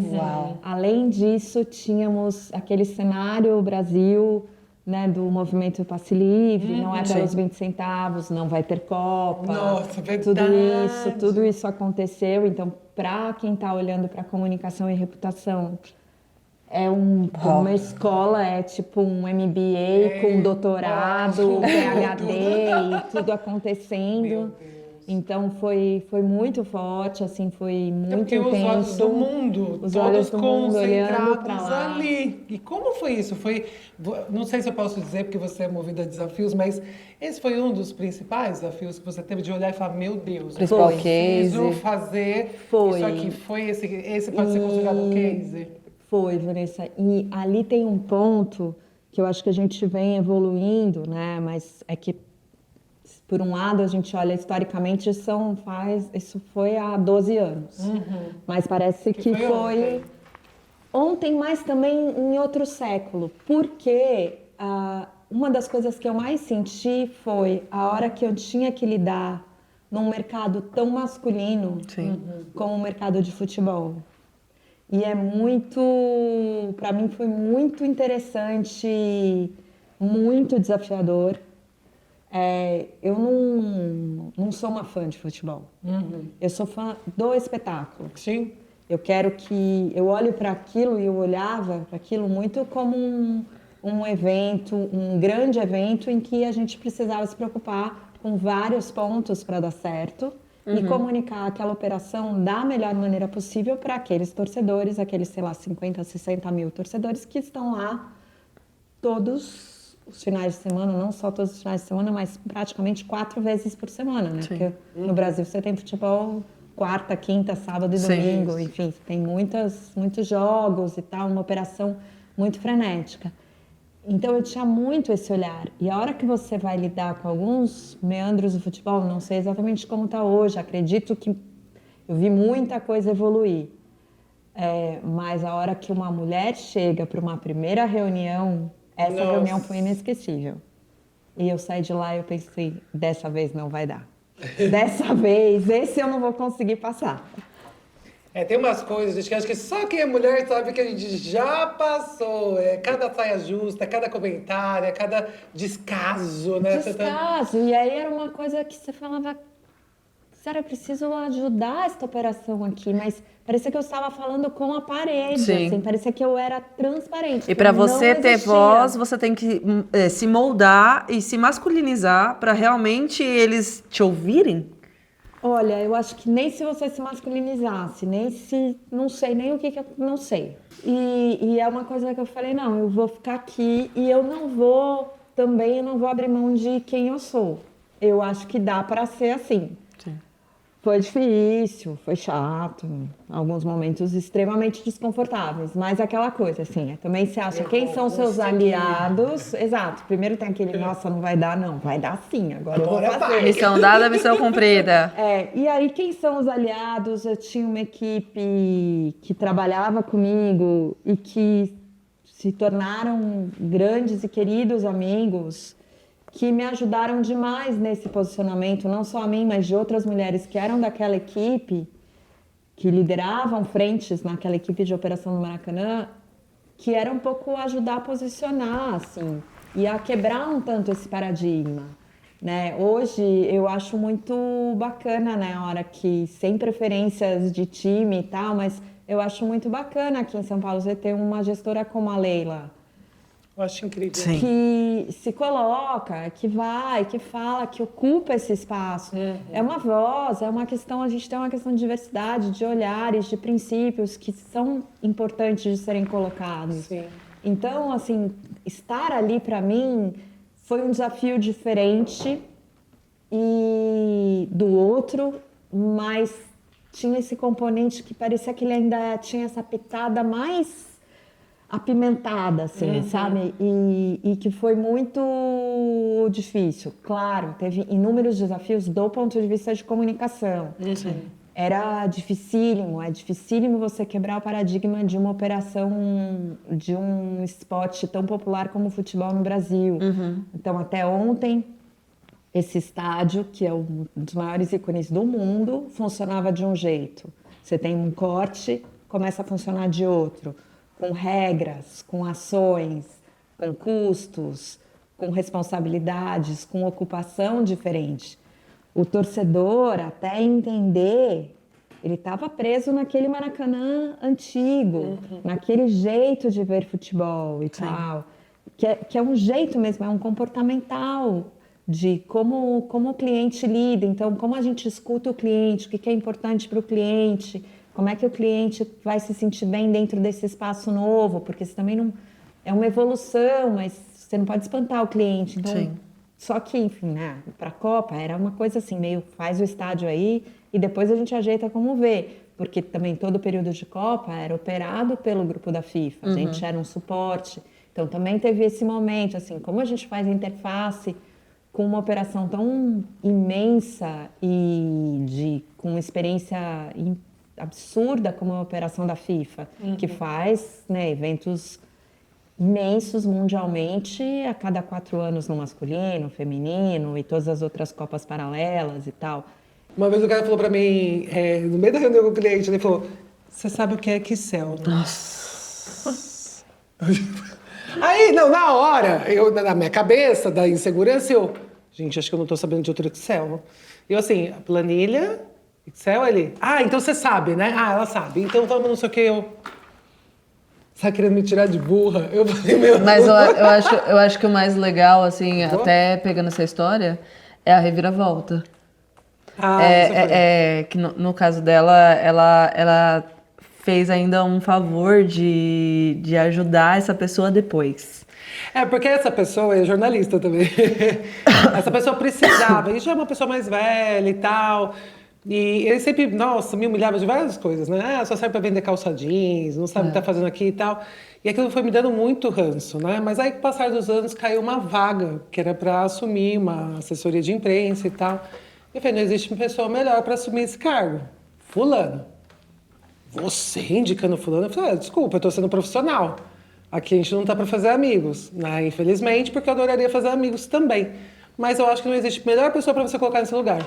[SPEAKER 3] Além disso, tínhamos aquele cenário Brasil, né, do movimento Passe Livre, não é pelos 20 centavos, não vai ter Copa.
[SPEAKER 1] Nossa, verdade.
[SPEAKER 3] Tudo isso aconteceu. Então, para quem está olhando para comunicação e reputação, é uma escola, é tipo um MBA com doutorado, PhD e tudo acontecendo.
[SPEAKER 1] Meu Deus.
[SPEAKER 3] Então foi muito forte, assim, foi muito
[SPEAKER 1] Porque
[SPEAKER 3] intenso.
[SPEAKER 1] os olhos do mundo,
[SPEAKER 3] os
[SPEAKER 1] todos
[SPEAKER 3] olhos do mundo olhando para
[SPEAKER 1] concentrados
[SPEAKER 3] lá.
[SPEAKER 1] ali. E como foi isso? Não sei se eu posso dizer porque você é movida a desafios, mas esse foi um dos principais desafios que você teve de olhar e falar, meu Deus, eu
[SPEAKER 2] Principal
[SPEAKER 1] preciso
[SPEAKER 2] case.
[SPEAKER 3] Foi.
[SPEAKER 1] fazer isso aqui. Esse pode ser considerado um case.
[SPEAKER 3] Foi, Vanessa. E ali tem um ponto que eu acho que a gente vem evoluindo, né? Mas é que, por um lado, a gente olha historicamente, isso foi há 12 anos. Mas parece que foi ontem, mas também em outro século. Porque uma das coisas que eu mais senti foi a hora que eu tinha que lidar num mercado tão masculino como o mercado de futebol. E para mim foi muito interessante, muito desafiador. Eu não sou uma fã de futebol. Eu sou fã do espetáculo.
[SPEAKER 1] Sim.
[SPEAKER 3] Eu olho para aquilo e eu olhava para aquilo muito como um evento, um grande evento em que a gente precisava se preocupar com vários pontos para dar certo. E comunicar aquela operação da melhor maneira possível para aqueles torcedores, aqueles, sei lá, 50, 60 mil torcedores que estão lá todos os finais de semana, não só todos os finais de semana, mas praticamente 4 vezes por semana, né? Porque no Brasil você tem futebol quarta, quinta, sábado e domingo, enfim, tem muitos jogos e tal, uma operação muito frenética. Então eu tinha muito esse olhar. E a hora que você vai lidar com alguns meandros do futebol, não sei exatamente como está hoje, acredito que Eu vi muita coisa evoluir. Mas a hora que uma mulher chega para uma primeira reunião, essa reunião foi inesquecível. E eu saí de lá e eu pensei, dessa vez não vai dar. Dessa vez, esse eu não vou conseguir passar.
[SPEAKER 1] Tem umas coisas, gente, que acho que só quem é mulher sabe que a gente já passou. Cada saia justa, cada comentário, cada descaso, né?
[SPEAKER 3] Descaso. E aí era uma coisa que você falava, Sara, eu preciso ajudar esta operação aqui, mas parecia que eu estava falando com a parede,
[SPEAKER 2] Sim.
[SPEAKER 3] assim, parecia que eu era transparente.
[SPEAKER 2] E para
[SPEAKER 3] não
[SPEAKER 2] você ter
[SPEAKER 3] existia.
[SPEAKER 2] voz, você tem que se moldar e se masculinizar para realmente eles te ouvirem?
[SPEAKER 3] Olha, eu acho que nem se você se masculinizasse, nem se... Não sei nem o que eu não sei. E é uma coisa que eu falei, não, eu vou ficar aqui e eu não vou abrir mão de quem eu sou. Eu acho que dá para ser assim.
[SPEAKER 2] Sim.
[SPEAKER 3] Foi difícil, foi chato, alguns momentos extremamente desconfortáveis, mas aquela coisa, assim, também você acha quem são seus aliados. Exato, primeiro tem aquele, nossa, não vai dar, não, vai dar sim, agora eu vou fazer.
[SPEAKER 2] Missão dada, missão cumprida.
[SPEAKER 3] E aí quem são os aliados? Eu tinha uma equipe que trabalhava comigo e que se tornaram grandes e queridos amigos, que me ajudaram demais nesse posicionamento, não só a mim, mas de outras mulheres que eram daquela equipe, que lideravam frentes naquela equipe de operação do Maracanã, que era um pouco ajudar a posicionar, assim, e a quebrar um tanto esse paradigma, né? Hoje eu acho muito bacana, né, a hora que, sem preferências de time e tal, mas eu acho muito bacana aqui em São Paulo você ter uma gestora como a Leila,
[SPEAKER 1] Eu acho incrível.
[SPEAKER 2] Sim.
[SPEAKER 3] que se coloca, que vai, que fala, que ocupa esse espaço. É uma voz, é uma questão, a gente tem uma questão de diversidade, de olhares, de princípios que são importantes de serem colocados.
[SPEAKER 1] Sim.
[SPEAKER 3] Então, assim, estar ali para mim foi um desafio diferente e do outro, mas tinha esse componente que parecia que ele ainda tinha essa pitada mais apimentada, assim, sabe? E que foi muito difícil. Claro, teve inúmeros desafios do ponto de vista de comunicação. Era dificílimo, é dificílimo você quebrar o paradigma de uma operação, de um esporte tão popular como o futebol no Brasil. Então, até ontem, esse estádio, que é um dos maiores ícones do mundo, funcionava de um jeito. Você tem um corte, começa a funcionar de outro, com regras, com ações, com custos, com responsabilidades, com ocupação diferente. O torcedor, até entender, ele estava preso naquele Maracanã antigo, naquele jeito de ver futebol e tal, que é um jeito mesmo, é um comportamental de como o cliente lida. Então, como a gente escuta o cliente, o que é importante para o cliente, como é que o cliente vai se sentir bem dentro desse espaço novo, porque isso também não é uma evolução, mas você não pode espantar o cliente. Então,
[SPEAKER 2] Sim.
[SPEAKER 3] só que, enfim, né, para a Copa era uma coisa assim, meio faz o estádio aí e depois a gente ajeita como vê, porque também todo o período de Copa era operado pelo grupo da FIFA, a gente era um suporte. Então também teve esse momento, assim, como a gente faz a interface com uma operação tão imensa e com uma experiência absurda como a operação da FIFA, que faz, né, eventos imensos mundialmente a cada 4 anos no masculino, feminino e todas as outras copas paralelas e tal.
[SPEAKER 1] Uma vez o cara falou pra mim, no meio da reunião com o cliente, ele falou, você sabe o que é Excel? Nossa. Aí, não, na hora, na minha cabeça, da insegurança, gente, acho que eu não tô sabendo de outro Excel. Eu assim, planilha, Excel, ele, então você sabe, né? Ela sabe, então vamos não sei o que, você tá querendo me tirar de burra? Eu falei, meu...
[SPEAKER 2] Mas eu acho que o mais legal, assim, até pegando essa história, é a reviravolta. Que no caso dela, ela fez ainda um favor de ajudar essa pessoa depois.
[SPEAKER 1] Porque essa pessoa é jornalista também. Essa pessoa precisava, e já é uma pessoa mais velha e tal. E ele sempre, nossa, me humilhava de várias coisas, né? Só serve pra vender calça jeans, não sabe o que tá fazendo aqui e tal. E aquilo foi me dando muito ranço, né? Mas aí, com o passar dos anos, caiu uma vaga, que era para assumir uma assessoria de imprensa e tal. E eu falei, não existe uma pessoa melhor para assumir esse cargo. fulano. Você indicando fulano? Eu falei, desculpa, eu tô sendo profissional. Aqui a gente não tá para fazer amigos, né? Infelizmente, porque eu adoraria fazer amigos também. Mas eu acho que não existe melhor pessoa para você colocar nesse lugar.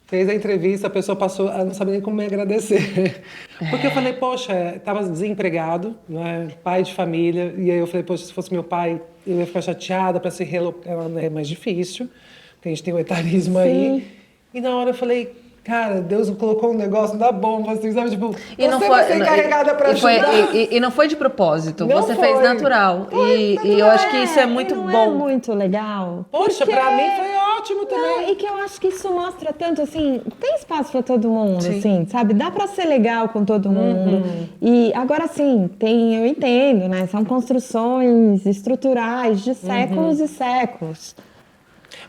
[SPEAKER 1] Fez a entrevista, a pessoa passou, ela não sabe nem como me agradecer. Porque eu falei, poxa, tava desempregado, né? Pai de família. E aí eu falei, poxa, se fosse meu pai, eu ia ficar chateada para se relocar. É mais difícil, porque a gente tem o etarismo aí. E na hora eu falei, cara, Deus colocou um negócio da bomba, assim, sabe? Tipo,
[SPEAKER 2] E não
[SPEAKER 1] você
[SPEAKER 2] foi,
[SPEAKER 1] vai ser encarregada para ajudar.
[SPEAKER 2] e não foi de propósito,
[SPEAKER 1] Não
[SPEAKER 2] você
[SPEAKER 1] foi.
[SPEAKER 2] fez natural. E eu acho que isso é muito
[SPEAKER 3] e não
[SPEAKER 2] bom.
[SPEAKER 3] é muito legal.
[SPEAKER 1] Poxa,
[SPEAKER 3] porque-
[SPEAKER 1] pra mim foi ótimo também.
[SPEAKER 3] Não, e que eu acho que isso mostra tanto, assim, tem espaço para todo mundo,
[SPEAKER 2] Sim.
[SPEAKER 3] assim, sabe? Dá para ser legal com todo mundo. E agora, sim, eu entendo, né? São construções estruturais de séculos e séculos.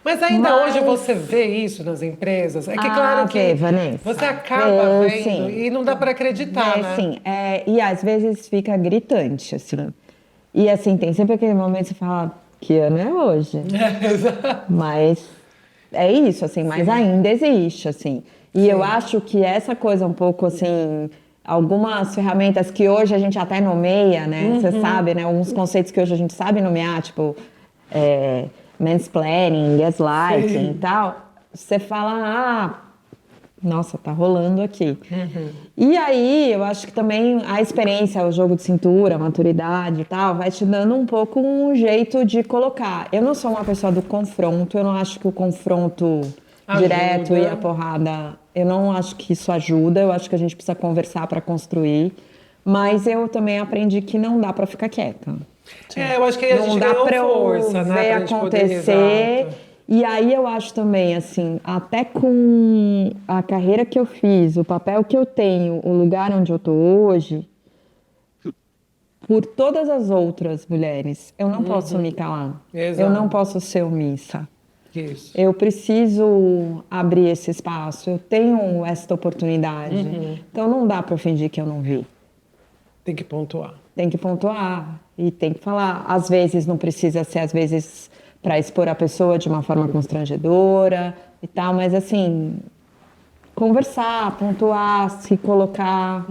[SPEAKER 1] Mas ainda
[SPEAKER 3] Mas-
[SPEAKER 1] hoje você vê isso nas empresas. É que
[SPEAKER 3] Ah,
[SPEAKER 1] claro que
[SPEAKER 3] vê, Vanessa.
[SPEAKER 1] você acaba
[SPEAKER 3] Vê,
[SPEAKER 1] vendo
[SPEAKER 3] sim.
[SPEAKER 1] e não dá para acreditar, né?
[SPEAKER 3] Sim, e às vezes fica gritante, assim. E assim, tem sempre aquele momento que você fala, que ano é hoje? Mas é isso, assim, mas ainda existe, assim. E eu acho que essa coisa um pouco, assim, algumas ferramentas que hoje a gente até nomeia, né? Você sabe, né? Alguns conceitos que hoje a gente sabe nomear, tipo, mansplaining, gaslighting e tal. Você fala, nossa, tá rolando aqui. E aí, eu acho que também a experiência, o jogo de cintura, a maturidade e tal, vai te dando um pouco um jeito de colocar. Eu não sou uma pessoa do confronto, eu não acho que o confronto
[SPEAKER 1] Ajuda.
[SPEAKER 3] direto e a porrada, eu não acho que isso ajuda, eu acho que a gente precisa conversar para construir. Mas eu também aprendi que não dá para ficar quieta.
[SPEAKER 1] Eu acho que aí a
[SPEAKER 3] Não
[SPEAKER 1] gente
[SPEAKER 3] dá
[SPEAKER 1] ganhou
[SPEAKER 3] para eu
[SPEAKER 1] força, né?
[SPEAKER 3] ver
[SPEAKER 1] Pra gente poder-
[SPEAKER 3] acontecer.
[SPEAKER 1] Exato.
[SPEAKER 3] E aí eu acho também, assim, até com a carreira que eu fiz, o papel que eu tenho, o lugar onde eu tô hoje, por todas as outras mulheres, eu não posso me calar.
[SPEAKER 1] Exato.
[SPEAKER 3] Eu não posso ser omissa.
[SPEAKER 1] Isso.
[SPEAKER 3] Eu preciso abrir esse espaço, eu tenho esta oportunidade. Então não dá para fingir que eu não vi.
[SPEAKER 1] Tem que pontuar.
[SPEAKER 3] Tem que pontuar e tem que falar. Às vezes não precisa ser, às vezes, para expor a pessoa de uma forma constrangedora e tal, mas assim, conversar, pontuar, se colocar,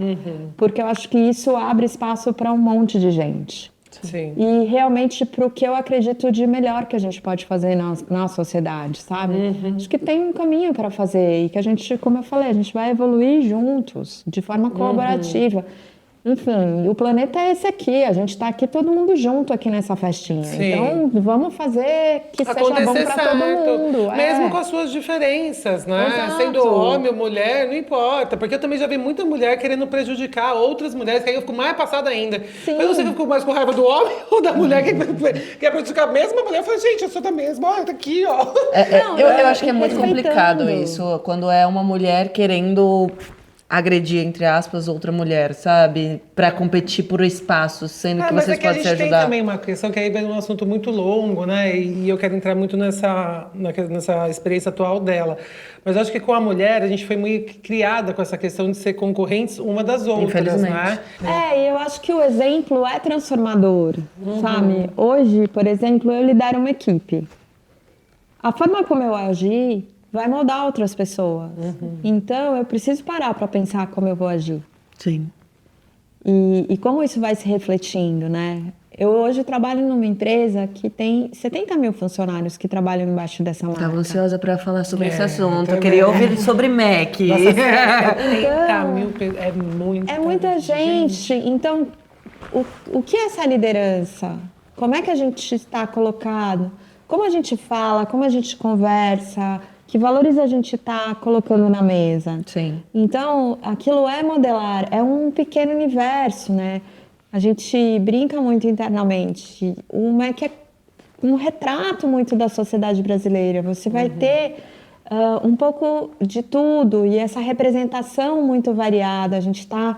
[SPEAKER 3] porque eu acho que isso abre espaço para um monte de gente.
[SPEAKER 1] Sim.
[SPEAKER 3] E realmente para o que eu acredito de melhor que a gente pode fazer na sociedade, sabe? Acho que tem um caminho para fazer e que a gente, como eu falei, a gente vai evoluir juntos, de forma colaborativa. Enfim, o planeta é esse aqui, a gente está aqui todo mundo junto aqui nessa festinha.
[SPEAKER 1] Sim.
[SPEAKER 3] Então, vamos fazer que seja bom
[SPEAKER 1] Acontecer
[SPEAKER 3] para todo
[SPEAKER 1] certo.
[SPEAKER 3] mundo.
[SPEAKER 1] Mesmo com as suas diferenças, né?
[SPEAKER 3] Exato.
[SPEAKER 1] Sendo homem ou mulher, não importa. Porque eu também já vi muita mulher querendo prejudicar outras mulheres, que aí eu fico mais passada ainda.
[SPEAKER 3] Sim.
[SPEAKER 1] Eu não sei se eu fico mais com raiva do homem ou da mulher que quer prejudicar a mesma mulher. Eu falo, gente, eu sou da mesma, olha, tá aqui, ó.
[SPEAKER 3] Não,
[SPEAKER 2] Eu acho que é muito
[SPEAKER 3] respeitando.
[SPEAKER 2] complicado isso, quando é uma mulher querendo agredir, entre aspas, outra mulher, sabe? Pra competir por espaço, sendo que
[SPEAKER 1] Mas
[SPEAKER 2] vocês
[SPEAKER 1] é que a
[SPEAKER 2] podem se
[SPEAKER 1] gente tem
[SPEAKER 2] ajudar.
[SPEAKER 1] também uma questão que aí vem um assunto muito longo, né? E eu quero entrar muito nessa experiência atual dela. Mas eu acho que com a mulher, a gente foi muito criada com essa questão de ser concorrentes uma das outras,
[SPEAKER 2] Infelizmente.
[SPEAKER 1] né?
[SPEAKER 3] E eu acho que o exemplo é transformador, sabe? Hoje, por exemplo, eu lidero uma equipe. A forma como eu agir vai moldar outras pessoas. Então, eu preciso parar para pensar como eu vou agir.
[SPEAKER 2] Sim.
[SPEAKER 3] E como isso vai se refletindo, né? Eu hoje trabalho numa empresa que tem 70 mil funcionários que trabalham embaixo dessa marca.
[SPEAKER 2] Tava ansiosa pra falar sobre esse assunto.
[SPEAKER 1] também.
[SPEAKER 2] Eu queria ouvir sobre Mac.
[SPEAKER 1] Nossa, 70 mil pessoas. É muito.
[SPEAKER 3] É muita gente. Então, o que é essa liderança? Como é que a gente está colocado? Como a gente fala? Como a gente conversa? Que valores a gente está colocando na mesa?
[SPEAKER 2] Sim.
[SPEAKER 3] Então, aquilo é modelar, é um pequeno universo, né? A gente brinca muito internamente. O MEC é um retrato muito da sociedade brasileira. Você vai ter um pouco de tudo e essa representação muito variada. A gente está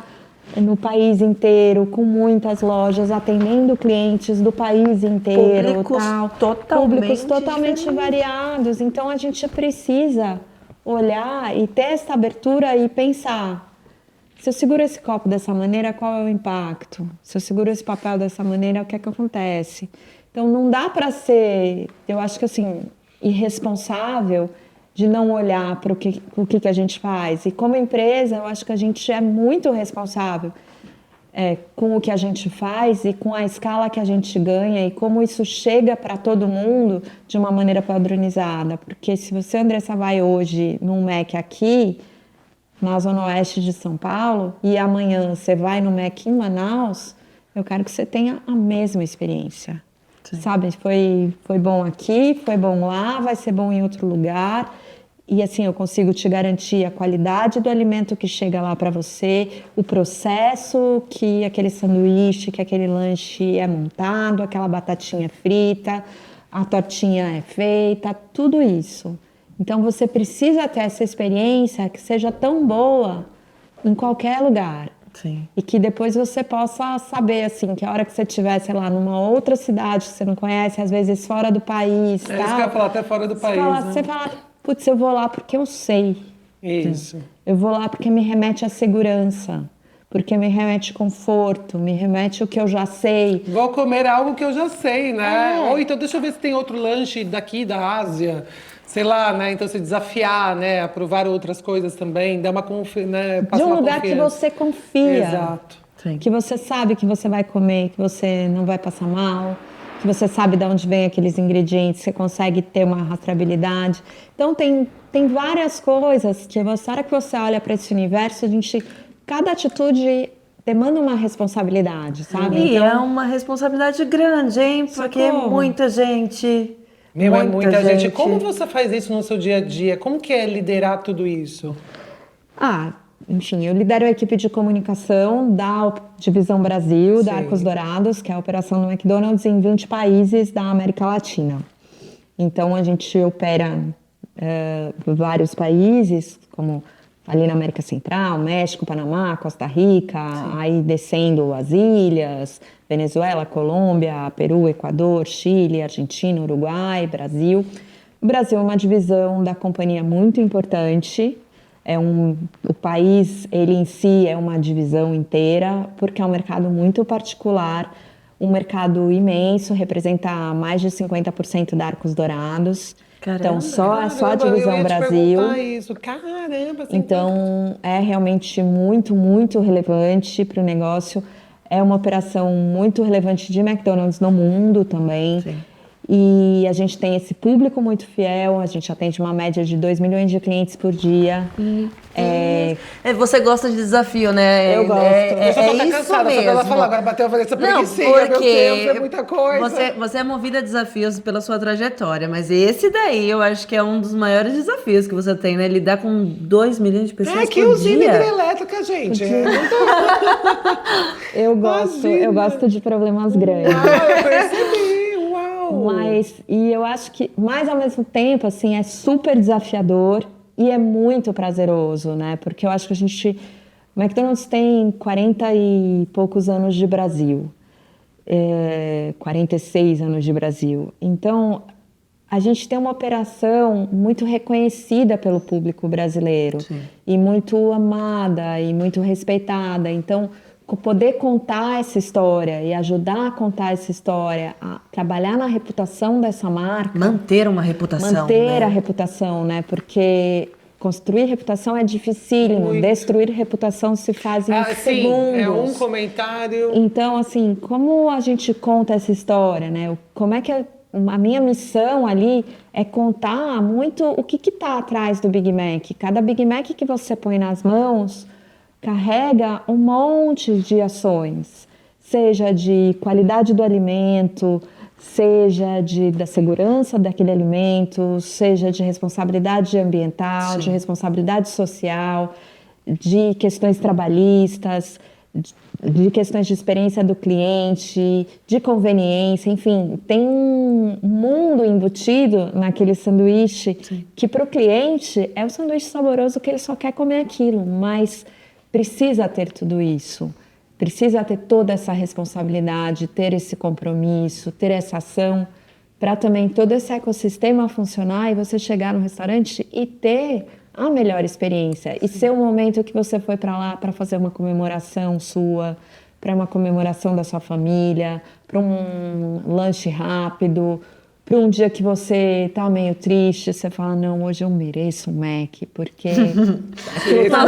[SPEAKER 3] no país inteiro, com muitas lojas, atendendo clientes do país inteiro.
[SPEAKER 2] Públicos
[SPEAKER 3] tal.
[SPEAKER 2] totalmente
[SPEAKER 3] Públicos totalmente
[SPEAKER 2] diferentes.
[SPEAKER 3] variados. Então, a gente precisa olhar e ter essa abertura e pensar: se eu seguro esse copo dessa maneira, qual é o impacto? Se eu seguro esse papel dessa maneira, o que é que acontece? Então, não dá para ser, eu acho que assim, irresponsável de não olhar para o que a gente faz. E como empresa, eu acho que a gente é muito responsável com o que a gente faz e com a escala que a gente ganha e como isso chega para todo mundo de uma maneira padronizada. Porque se você, Andressa, vai hoje num Mac aqui, na Zona Oeste de São Paulo, e amanhã você vai no Mac em Manaus, eu quero que você tenha a mesma experiência.
[SPEAKER 2] Sim.
[SPEAKER 3] Sabe, foi bom aqui, foi bom lá, vai ser bom em outro lugar. E assim, eu consigo te garantir a qualidade do alimento que chega lá para você, o processo que aquele sanduíche, que aquele lanche é montado, aquela batatinha frita, a tortinha é feita, tudo isso. Então você precisa ter essa experiência que seja tão boa em qualquer lugar.
[SPEAKER 2] Sim.
[SPEAKER 3] E que depois você possa saber, assim, que a hora que você estiver, sei lá, numa outra cidade que você não conhece, às vezes fora do país,
[SPEAKER 1] É isso que eu ia falar, até fora do país, né?
[SPEAKER 3] Você fala, putz, eu vou lá porque eu sei.
[SPEAKER 1] Isso.
[SPEAKER 3] Eu vou lá porque me remete à segurança, porque me remete conforto, me remete o que eu já sei.
[SPEAKER 1] Vou comer algo que eu já sei, né?
[SPEAKER 3] É.
[SPEAKER 1] Ou então deixa eu ver se tem outro lanche daqui da Ásia. Sei lá, né? Então se desafiar, né? A provar outras coisas também, dar uma confiança, né?
[SPEAKER 3] De
[SPEAKER 1] Passar
[SPEAKER 3] um
[SPEAKER 1] uma
[SPEAKER 3] lugar que
[SPEAKER 1] confiança.
[SPEAKER 3] você confia.
[SPEAKER 1] Exato.
[SPEAKER 2] Sim.
[SPEAKER 3] Que você sabe que você vai comer, que você não vai passar mal, que você sabe de onde vem aqueles ingredientes, você consegue ter uma rastreabilidade. Então tem várias coisas que você, a hora que você olha para esse universo, cada atitude demanda uma responsabilidade, sabe?
[SPEAKER 2] E
[SPEAKER 3] Então,
[SPEAKER 2] é uma responsabilidade grande, hein? Porque é
[SPEAKER 3] Socorro.
[SPEAKER 2] muita gente.
[SPEAKER 1] Meu, é muita gente. Como você faz isso no seu dia a dia? Como que é liderar tudo isso?
[SPEAKER 3] Enfim, eu lidero a equipe de comunicação da Divisão Brasil, da
[SPEAKER 1] Sim.
[SPEAKER 3] Arcos Dourados, que é a operação do McDonald's em 20 países da América Latina. Então, a gente opera vários países, como ali na América Central, México, Panamá, Costa Rica, aí descendo as ilhas, Venezuela, Colômbia, Peru, Equador, Chile, Argentina, Uruguai, Brasil. O Brasil é uma divisão da companhia muito importante. O país, ele em si, é uma divisão inteira, porque é um mercado muito particular, um mercado imenso, representa mais de 50% da Arcos Dourados.
[SPEAKER 2] Caramba.
[SPEAKER 3] Então, só a
[SPEAKER 1] Caramba,
[SPEAKER 3] divisão
[SPEAKER 1] eu ia te
[SPEAKER 3] Brasil.
[SPEAKER 1] perguntar isso. Caramba, assim,
[SPEAKER 3] Então, é realmente muito, muito relevante para o negócio. É uma operação muito relevante de McDonald's no mundo também.
[SPEAKER 2] Sim.
[SPEAKER 3] E a gente tem esse público muito fiel, a gente atende uma média de 2 milhões de clientes por dia.
[SPEAKER 2] Você gosta de desafio, né?
[SPEAKER 3] Eu gosto.
[SPEAKER 1] eu só tô até
[SPEAKER 2] isso
[SPEAKER 1] cansada, só
[SPEAKER 2] mesmo.
[SPEAKER 1] dela falar, agora bateu a fazer essa
[SPEAKER 2] Não,
[SPEAKER 1] preguicinha, meu
[SPEAKER 2] porque
[SPEAKER 1] Deus, é muita coisa.
[SPEAKER 2] você é movida a desafios pela sua trajetória, mas esse daí eu acho que é um dos maiores desafios que você tem, né? Lidar com 2 milhões de pessoas
[SPEAKER 1] É que
[SPEAKER 2] por
[SPEAKER 1] usina
[SPEAKER 2] dia.
[SPEAKER 1] hidrelétrica, gente.
[SPEAKER 3] Eu gosto de problemas grandes.
[SPEAKER 1] Eu percebi, uau.
[SPEAKER 3] E eu acho que, mas ao mesmo tempo, assim, é super desafiador e é muito prazeroso, né? Porque eu acho que o McDonald's tem 40 e poucos anos de Brasil, 46 anos de Brasil. Então, a gente tem uma operação muito reconhecida pelo público brasileiro.
[SPEAKER 2] Sim.
[SPEAKER 3] E muito amada e muito respeitada. Então, poder contar essa história e ajudar a contar essa história, a trabalhar na reputação dessa marca,
[SPEAKER 2] Manter uma reputação.
[SPEAKER 3] manter
[SPEAKER 2] né?
[SPEAKER 3] a reputação, né? Porque construir reputação é dificílimo,
[SPEAKER 1] Muito.
[SPEAKER 3] destruir reputação se faz em
[SPEAKER 1] Sim,
[SPEAKER 3] segundos.
[SPEAKER 1] é um comentário.
[SPEAKER 3] Então, assim, como a gente conta essa história, né? Como é que a minha missão ali é contar muito o que está atrás do Big Mac. Cada Big Mac que você põe nas mãos carrega um monte de ações, seja de qualidade do alimento, seja da segurança daquele alimento, seja de responsabilidade ambiental,
[SPEAKER 2] Sim.
[SPEAKER 3] de responsabilidade social, de questões trabalhistas, de questões de experiência do cliente, de conveniência, enfim, tem um mundo embutido naquele sanduíche que para o cliente é um sanduíche saboroso que ele só quer comer aquilo, mas precisa ter tudo isso, precisa ter toda essa responsabilidade, ter esse compromisso, ter essa ação, para também todo esse ecossistema funcionar e você chegar no restaurante e ter a melhor experiência. E ser o momento que você foi para lá para fazer uma comemoração sua, para uma comemoração da sua família, para um lanche rápido, para um dia que você tá meio triste, você fala, não, hoje eu mereço um Mac, porque aquilo tá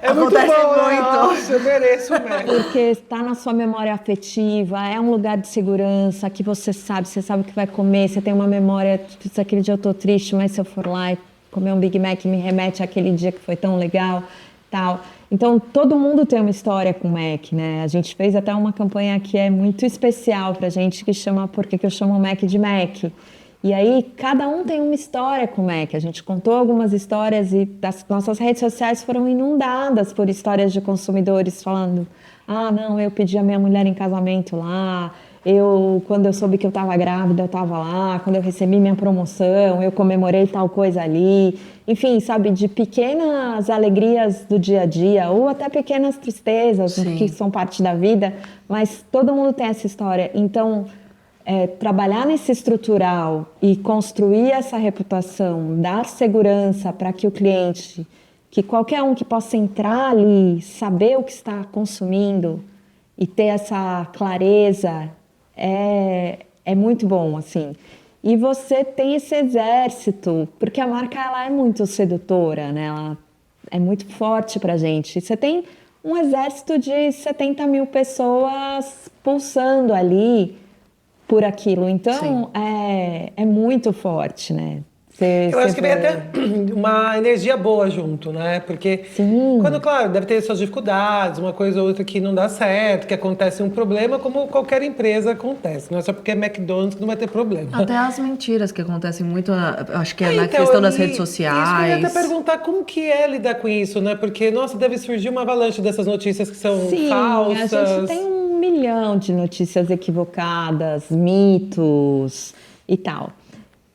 [SPEAKER 1] É muito
[SPEAKER 2] Acontece
[SPEAKER 1] bom, né?
[SPEAKER 2] muito.
[SPEAKER 1] Nossa, eu mereço o Mac.
[SPEAKER 3] porque está na sua memória afetiva, é um lugar de segurança que você sabe o que vai comer, você tem uma memória, se aquele dia eu tô triste, mas se eu for lá e comer um Big Mac me remete àquele dia que foi tão legal, tal. Então, todo mundo tem uma história com o Mac, né? A gente fez até uma campanha que é muito especial pra gente, que chama Por que eu chamo o Mac de Mac? E aí, cada um tem uma história com o Mac. A gente contou algumas histórias e as nossas redes sociais foram inundadas por histórias de consumidores falando: ah, não, eu pedi a minha mulher em casamento lá, quando eu soube que eu estava grávida, eu estava lá, quando eu recebi minha promoção, eu comemorei tal coisa ali. Enfim, sabe, de pequenas alegrias do dia a dia, ou até pequenas tristezas que são parte da vida, mas todo mundo tem essa história. Então, trabalhar nesse estrutural e construir essa reputação, dar segurança para que o cliente, que qualquer um que possa entrar ali, saber o que está consumindo e ter essa clareza, é muito bom, assim. E você tem esse exército, porque a marca ela é muito sedutora, né? Ela é muito forte pra gente. Você tem um exército de 70 mil pessoas pulsando ali por aquilo. Então, é muito forte, né?
[SPEAKER 1] Eu acho que vem até uma energia boa junto, né? Porque quando, claro, deve ter suas dificuldades, uma coisa ou outra que não dá certo, que acontece um problema, como qualquer empresa acontece. Não é só porque é McDonald's que não vai ter problema.
[SPEAKER 2] Até as mentiras que acontecem muito, acho que é na
[SPEAKER 1] Então,
[SPEAKER 2] questão das redes
[SPEAKER 1] Isso que eu
[SPEAKER 2] sociais.
[SPEAKER 1] ia até perguntar como que é lidar com isso, né? Porque, nossa, deve surgir uma avalanche dessas notícias que são falsas.
[SPEAKER 3] A gente tem 1 milhão de notícias equivocadas, mitos e tal.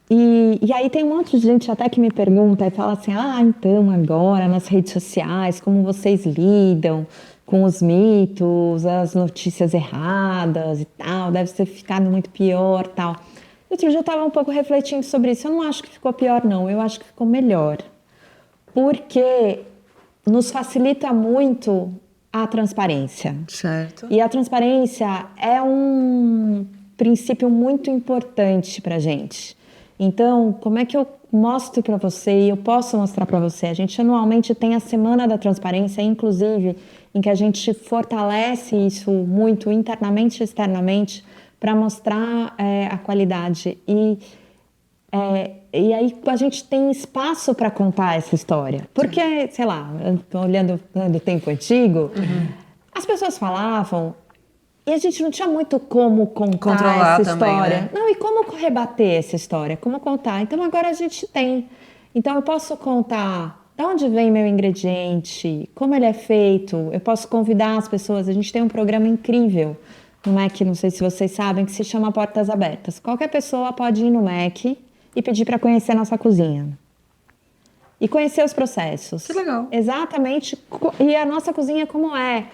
[SPEAKER 3] E aí tem um monte de gente até que me pergunta e fala assim, então agora nas redes sociais, como vocês lidam com os mitos, as notícias erradas e tal, deve ter ficado muito pior tal. Outro dia eu estava um pouco refletindo sobre isso, eu não acho que ficou pior não, eu acho que ficou melhor. Porque nos facilita muito a transparência.
[SPEAKER 2] Certo.
[SPEAKER 3] E a transparência é um princípio muito importante para a gente. Então, como é que eu mostro para você e eu posso mostrar para você? A gente anualmente tem a Semana da Transparência, inclusive, em que a gente fortalece isso muito internamente e externamente para mostrar a qualidade. E aí a gente tem espaço para contar essa história. Porque, sei lá, olhando do tempo antigo, as pessoas falavam e a gente não tinha muito como contar essa
[SPEAKER 2] também,
[SPEAKER 3] história.
[SPEAKER 2] né?
[SPEAKER 3] Não, e como rebater essa história? Como contar? Então agora a gente tem. Então eu posso contar de onde vem meu ingrediente, como ele é feito, eu posso convidar as pessoas. A gente tem um programa incrível no Mac, não sei se vocês sabem, que se chama Portas Abertas. Qualquer pessoa pode ir no Mac e pedir para conhecer a nossa cozinha. E conhecer os processos.
[SPEAKER 2] Que legal.
[SPEAKER 3] Exatamente. E a nossa cozinha como é.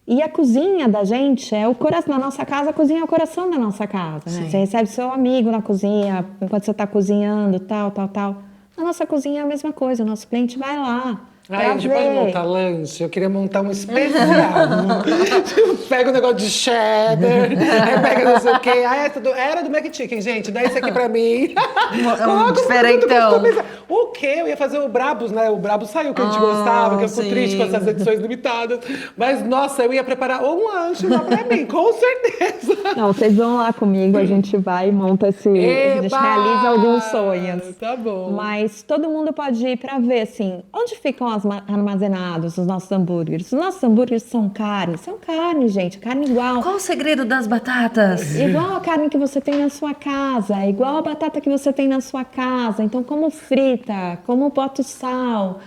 [SPEAKER 3] E a cozinha da gente é o coração da nossa casa, a cozinha é o coração da nossa casa, né? Você recebe seu amigo na cozinha, enquanto você está cozinhando, tal. A nossa cozinha é a mesma coisa, o nosso cliente vai lá.
[SPEAKER 1] Ai, a gente pode montar lanche? Eu queria montar um especial. Pega um negócio de cheddar, aí pega não sei o quê. Era do McChicken, gente. Dá esse aqui pra mim.
[SPEAKER 2] Diferentão.
[SPEAKER 1] O quê? Eu ia fazer o Brabus, né? O Brabus saiu que a gente gostava, que eu fico triste com essas edições limitadas. Mas, nossa, eu ia preparar um lanche lá pra mim, com certeza.
[SPEAKER 3] Não, vocês vão lá comigo, a gente vai e monta esse... A gente realiza alguns sonhos.
[SPEAKER 1] Tá bom.
[SPEAKER 3] Mas todo mundo pode ir pra ver, assim, onde ficam armazenados os nossos hambúrgueres. Os nossos hambúrgueres são carne, gente, carne igual.
[SPEAKER 2] Qual o segredo das batatas?
[SPEAKER 3] Igual a carne que você tem na sua casa, igual a batata que você tem na sua casa. Então, como frita, como bota o sal,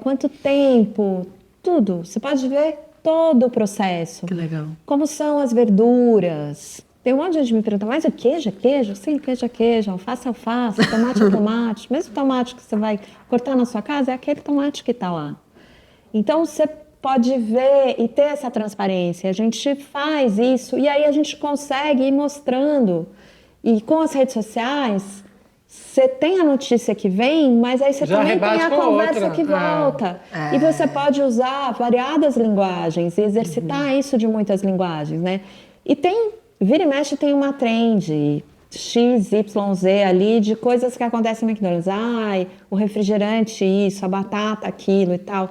[SPEAKER 3] quanto tempo, tudo. Você pode ver todo o processo.
[SPEAKER 2] Que legal.
[SPEAKER 3] Como são as verduras. Tem um monte de gente me pergunta, mas o queijo é queijo? Sim, queijo é queijo, alface é alface, tomate é tomate. Mesmo tomate que você vai cortar na sua casa é aquele tomate que está lá. Então, você pode ver e ter essa transparência. A gente faz isso e aí a gente consegue ir mostrando. E com as redes sociais, você tem a notícia que vem, mas aí você
[SPEAKER 1] Já
[SPEAKER 3] também tem a conversa
[SPEAKER 1] outra.
[SPEAKER 3] que volta. E você pode usar variadas linguagens e exercitar isso de muitas linguagens, né? E vira e mexe tem uma trend X, Y, Z ali de coisas que acontecem no McDonald's. Ai, o refrigerante isso, a batata aquilo e tal.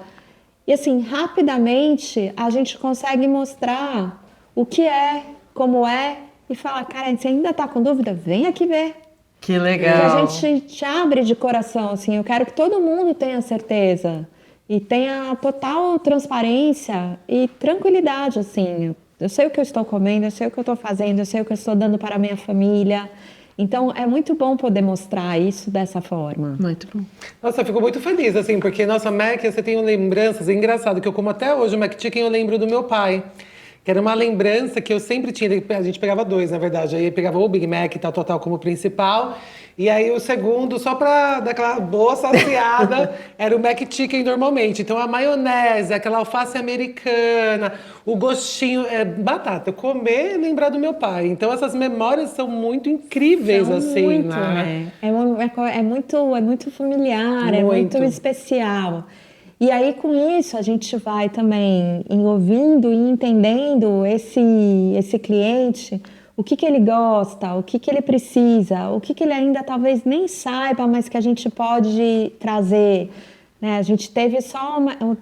[SPEAKER 3] E assim, rapidamente a gente consegue mostrar o que é, como é, e falar, cara, você ainda tá com dúvida? Vem aqui ver.
[SPEAKER 2] Que
[SPEAKER 3] Que
[SPEAKER 2] legal.
[SPEAKER 3] a gente te abre de coração, assim, eu quero que todo mundo tenha certeza e tenha total transparência e tranquilidade, assim. Eu sei o que eu estou comendo, eu sei o que eu estou fazendo, eu sei o que eu estou dando para a minha família. Então, é muito bom poder mostrar isso dessa forma.
[SPEAKER 2] Muito bom.
[SPEAKER 1] Nossa, eu fico muito feliz, assim, porque, nossa, Mac, você tem lembranças. É engraçado que eu como até hoje o Mac Chicken, eu lembro do meu pai. Que era uma lembrança que eu sempre tinha. A gente pegava dois, na verdade. Aí pegava o Big Mac, tal, total, como principal. E aí o segundo, só pra dar aquela boa saciada, era o Mac Chicken normalmente. Então a maionese, aquela alface americana, o gostinho, batata. Comer e lembrar do meu pai. Então essas memórias são muito incríveis,
[SPEAKER 3] São
[SPEAKER 1] assim,
[SPEAKER 3] muito,
[SPEAKER 1] né?
[SPEAKER 3] é muito familiar, é muito
[SPEAKER 1] Muito.
[SPEAKER 3] especial. E aí, com isso, a gente vai também ouvindo e entendendo esse cliente, o que que ele gosta, o que que ele precisa, o que que ele ainda talvez nem saiba, mas que a gente pode trazer. Né? A gente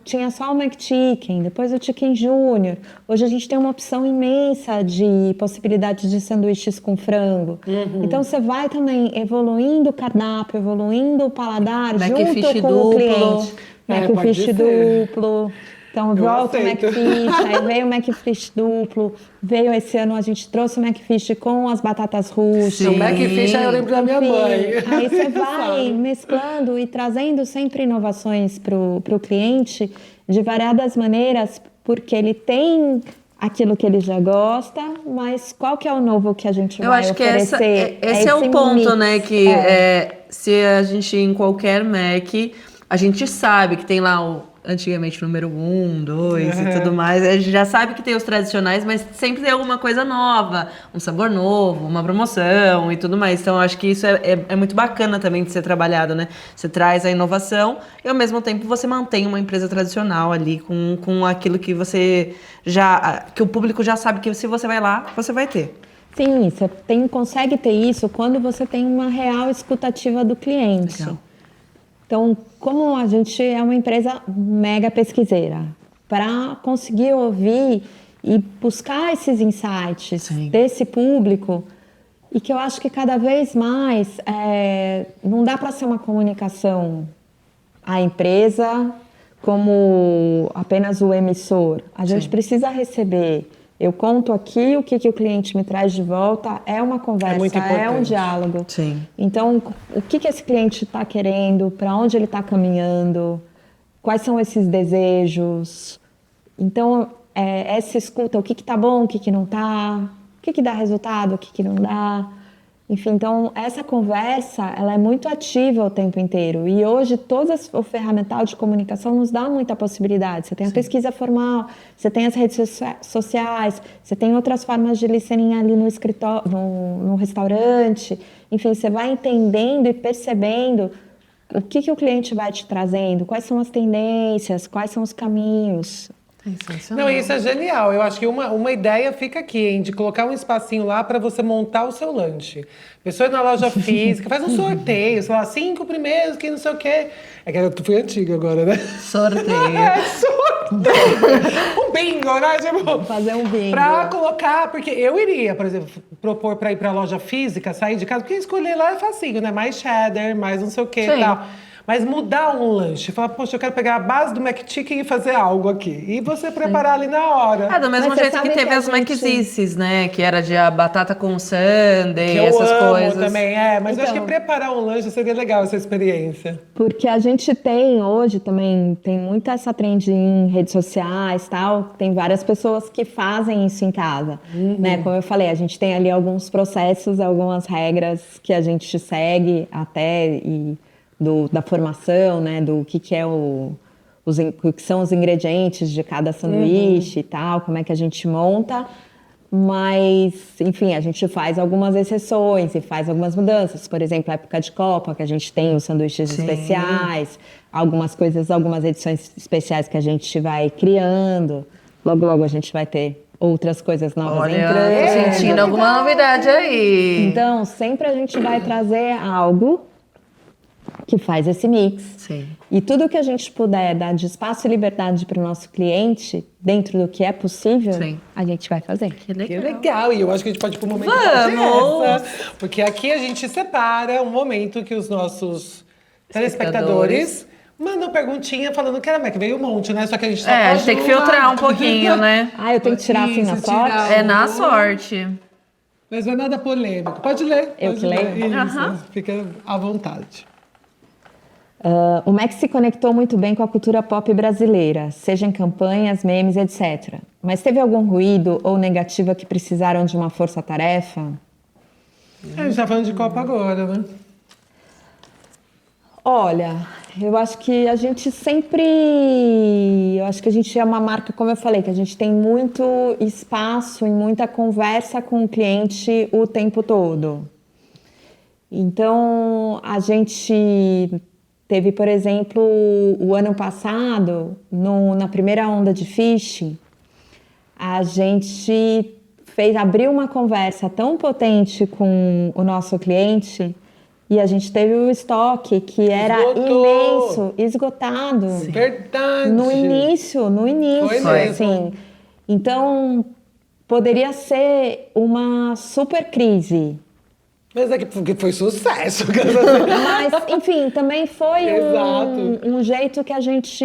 [SPEAKER 3] tinha só o McChicken, depois o Chicken Júnior. Hoje a gente tem uma opção imensa de possibilidades de sanduíches com frango. Então você vai também evoluindo o cardápio, evoluindo o paladar
[SPEAKER 2] Macfish
[SPEAKER 3] junto com
[SPEAKER 2] duplo.
[SPEAKER 3] o cliente.
[SPEAKER 1] Pode
[SPEAKER 3] Macfish
[SPEAKER 1] ser.
[SPEAKER 3] duplo. Então
[SPEAKER 1] Eu
[SPEAKER 3] volta o
[SPEAKER 1] aceito.
[SPEAKER 3] Macfish, aí veio o Macfish duplo, veio esse ano a gente trouxe o Macfish com as batatas russas.
[SPEAKER 1] O Macfish, aí eu lembro da minha
[SPEAKER 3] Enfim,
[SPEAKER 1] mãe.
[SPEAKER 3] aí você vai
[SPEAKER 1] Sabe?
[SPEAKER 3] mesclando e trazendo sempre inovações para o cliente de variadas maneiras, porque ele tem aquilo que ele já gosta, mas qual que é o novo que a gente
[SPEAKER 2] Eu
[SPEAKER 3] vai
[SPEAKER 2] acho que
[SPEAKER 3] oferecer?
[SPEAKER 2] esse é o
[SPEAKER 3] esse
[SPEAKER 2] ponto,
[SPEAKER 3] mix.
[SPEAKER 2] né? Que se a gente, em qualquer Mac, a gente sabe que tem lá antigamente número 1, 2 e tudo mais. A gente já sabe que tem os tradicionais, mas sempre tem alguma coisa nova, um sabor novo, uma promoção e tudo mais. Então, eu acho que isso é muito bacana também de ser trabalhado, né? Você traz a inovação e, ao mesmo tempo, você mantém uma empresa tradicional ali com aquilo que você que o público já sabe que se você vai lá, você vai ter.
[SPEAKER 3] Sim, você consegue ter isso quando você tem uma real escutativa do cliente.
[SPEAKER 2] Legal.
[SPEAKER 3] Então, como a gente é uma empresa mega pesquiseira, para conseguir ouvir e buscar esses insights
[SPEAKER 2] Sim.
[SPEAKER 3] desse público, e que eu acho que cada vez mais não dá para ser uma comunicação a empresa como apenas o emissor. A gente precisa receber. Eu conto aqui o que o cliente me traz de volta, é uma conversa,
[SPEAKER 1] muito
[SPEAKER 3] é um
[SPEAKER 1] importante.
[SPEAKER 3] diálogo.
[SPEAKER 2] Sim.
[SPEAKER 3] Então, o que esse cliente está querendo, para onde ele está caminhando, quais são esses desejos. Então, essa escuta, o que está bom, o que não está, o que dá resultado, o que não dá. Enfim, então, essa conversa, ela é muito ativa o tempo inteiro. E hoje, o ferramental de comunicação nos dá muita possibilidade. Você tem a pesquisa formal, você tem as redes sociais, você tem outras formas de listening ali no escritório, no restaurante. Enfim, você vai entendendo e percebendo o que o cliente vai te trazendo, quais são as tendências, quais são os caminhos.
[SPEAKER 1] Não, isso é genial. Eu acho que uma ideia fica aqui, hein, de colocar um espacinho lá para você montar o seu lanche. Pessoa ir na loja física, faz um sorteio, sei lá, 5 primeiros, que não sei o quê. É que eu fui antiga agora, né?
[SPEAKER 2] Sorteio.
[SPEAKER 1] Sorteio! Um bingo, né? Tipo,
[SPEAKER 3] Fazer um bingo.
[SPEAKER 1] pra colocar, porque eu iria, por exemplo, propor pra ir pra loja física, sair de casa, porque escolher lá é facinho, né? Mais cheddar, mais não sei o quê
[SPEAKER 2] Sim.
[SPEAKER 1] e tal. Mas mudar um lanche, falar, poxa, eu quero pegar a base do McChicken e fazer algo aqui. E você preparar ali na hora.
[SPEAKER 2] Do mesmo
[SPEAKER 3] Mas você
[SPEAKER 2] jeito que
[SPEAKER 3] sabe
[SPEAKER 2] teve
[SPEAKER 3] que a
[SPEAKER 2] as
[SPEAKER 3] gente-
[SPEAKER 2] McZices, né? Que era de a batata com sundae,
[SPEAKER 1] Que eu
[SPEAKER 2] essas
[SPEAKER 1] amo
[SPEAKER 2] coisas.
[SPEAKER 1] também, mas eu acho que
[SPEAKER 3] Então.
[SPEAKER 1] preparar um lanche seria legal essa experiência.
[SPEAKER 3] Porque a gente tem hoje também, tem muita essa trend em redes sociais, tal, tem várias pessoas que fazem isso em casa, né? Como eu falei, a gente tem ali alguns processos, algumas regras que a gente segue até da formação, né? Do que é o que são os ingredientes de cada sanduíche e tal, como é que a gente monta. Mas, enfim, a gente faz algumas exceções e faz algumas mudanças. Por exemplo, a época de Copa, que a gente tem os sanduíches especiais, algumas edições especiais que a gente vai criando. Logo, logo a gente vai ter outras coisas novas
[SPEAKER 2] Olha,
[SPEAKER 3] entrando.
[SPEAKER 2] tô sentindo alguma novidade aí.
[SPEAKER 3] Então, sempre a gente vai trazer algo que faz esse mix.
[SPEAKER 2] Sim.
[SPEAKER 3] E tudo que a gente puder dar de espaço e liberdade para o nosso cliente, dentro do que é possível,
[SPEAKER 2] Sim.
[SPEAKER 3] a gente vai fazer.
[SPEAKER 2] Que
[SPEAKER 1] Que legal, e eu acho que a gente pode ir para um momento
[SPEAKER 2] Vamos!
[SPEAKER 1] essa, porque aqui a gente separa um momento que os nossos telespectadores mandam perguntinha falando que era Mac, veio um monte, né? Só que a gente
[SPEAKER 2] É, a gente tem que filtrar um pouquinho, né?
[SPEAKER 3] Ah, eu tenho que tirar assim na
[SPEAKER 1] Isso,
[SPEAKER 3] sorte?
[SPEAKER 1] tirar.
[SPEAKER 2] É na sorte.
[SPEAKER 1] Mas não é nada polêmico. Pode ler.
[SPEAKER 3] Eu
[SPEAKER 1] pode
[SPEAKER 3] que
[SPEAKER 1] ler.
[SPEAKER 3] leio?
[SPEAKER 1] Isso,
[SPEAKER 2] Aham.
[SPEAKER 1] fica à vontade.
[SPEAKER 3] O Mac se conectou muito bem com a cultura pop brasileira, seja em campanhas, memes, etc. Mas teve algum ruído ou negativa que precisaram de uma força-tarefa?
[SPEAKER 1] A gente tá falando de Copa agora, né?
[SPEAKER 3] Olha, eu acho que a gente sempre. Eu acho que a gente é uma marca, como eu falei, que a gente tem muito espaço e muita conversa com o cliente o tempo todo. Então, a gente teve, por exemplo, o ano passado, na primeira onda de phishing, a gente abriu uma conversa tão potente com o nosso cliente e a gente teve o estoque que era
[SPEAKER 1] Esgotou.
[SPEAKER 3] imenso, esgotado.
[SPEAKER 1] Verdade.
[SPEAKER 3] No início,
[SPEAKER 1] Foi
[SPEAKER 3] assim.
[SPEAKER 1] mesmo.
[SPEAKER 3] Então, poderia ser uma super crise.
[SPEAKER 1] Mas é que foi sucesso.
[SPEAKER 3] Mas, enfim, também foi
[SPEAKER 1] Exato.
[SPEAKER 3] um jeito que a gente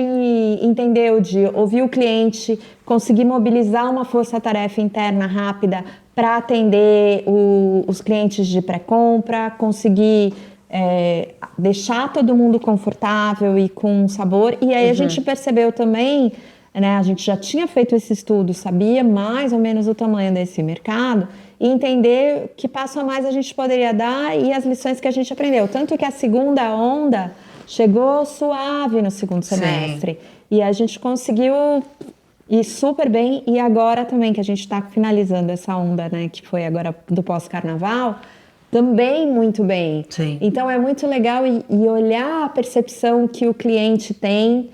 [SPEAKER 3] entendeu de ouvir o cliente, conseguir mobilizar uma força-tarefa interna rápida para atender os clientes de pré-compra, conseguir deixar todo mundo confortável e com sabor. E aí a gente percebeu também, né, a gente já tinha feito esse estudo, sabia mais ou menos o tamanho desse mercado, e entender que passo a mais a gente poderia dar e as lições que a gente aprendeu. Tanto que a segunda onda chegou suave no segundo semestre. E a gente conseguiu ir super bem. E agora também, que a gente está finalizando essa onda, né, que foi agora do pós-carnaval, também muito bem.
[SPEAKER 2] Sim.
[SPEAKER 3] Então é muito legal e olhar a percepção que o cliente tem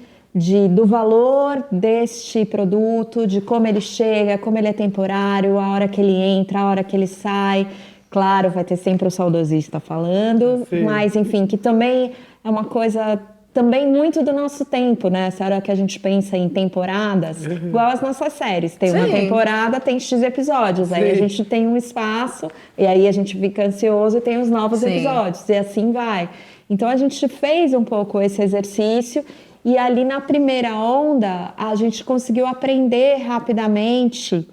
[SPEAKER 3] do valor deste produto, de como ele chega, como ele é temporário, a hora que ele entra, a hora que ele sai. Claro, vai ter sempre o saudosista falando,
[SPEAKER 1] Sim.
[SPEAKER 3] mas enfim, que também é uma coisa também muito do nosso tempo, né? Essa hora que a gente pensa em temporadas, igual as nossas séries. Tem uma
[SPEAKER 2] Sim.
[SPEAKER 3] temporada, tem X episódios, aí a
[SPEAKER 1] Sim.
[SPEAKER 3] gente tem um espaço, e aí a gente fica ansioso e tem os novos
[SPEAKER 2] Sim.
[SPEAKER 3] episódios, e assim vai. Então a gente fez um pouco esse exercício. E ali na primeira onda, a gente conseguiu aprender rapidamente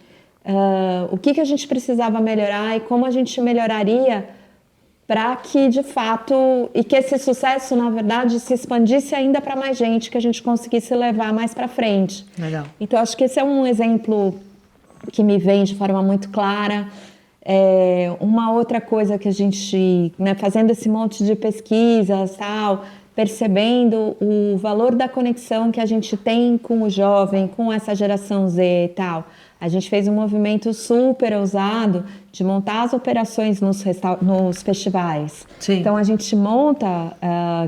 [SPEAKER 3] o que a gente precisava melhorar e como a gente melhoraria para que, de fato, e que esse sucesso, na verdade, se expandisse ainda para mais gente, que a gente conseguisse levar mais para frente.
[SPEAKER 2] Legal.
[SPEAKER 3] Então, acho que esse é um exemplo que me vem de forma muito clara. Uma outra coisa que a gente, né, fazendo esse monte de pesquisas, tal, percebendo o valor da conexão que a gente tem com o jovem, com essa geração Z e tal. A gente fez um movimento super ousado de montar as operações nos festivais.
[SPEAKER 2] Sim.
[SPEAKER 3] Então a gente monta,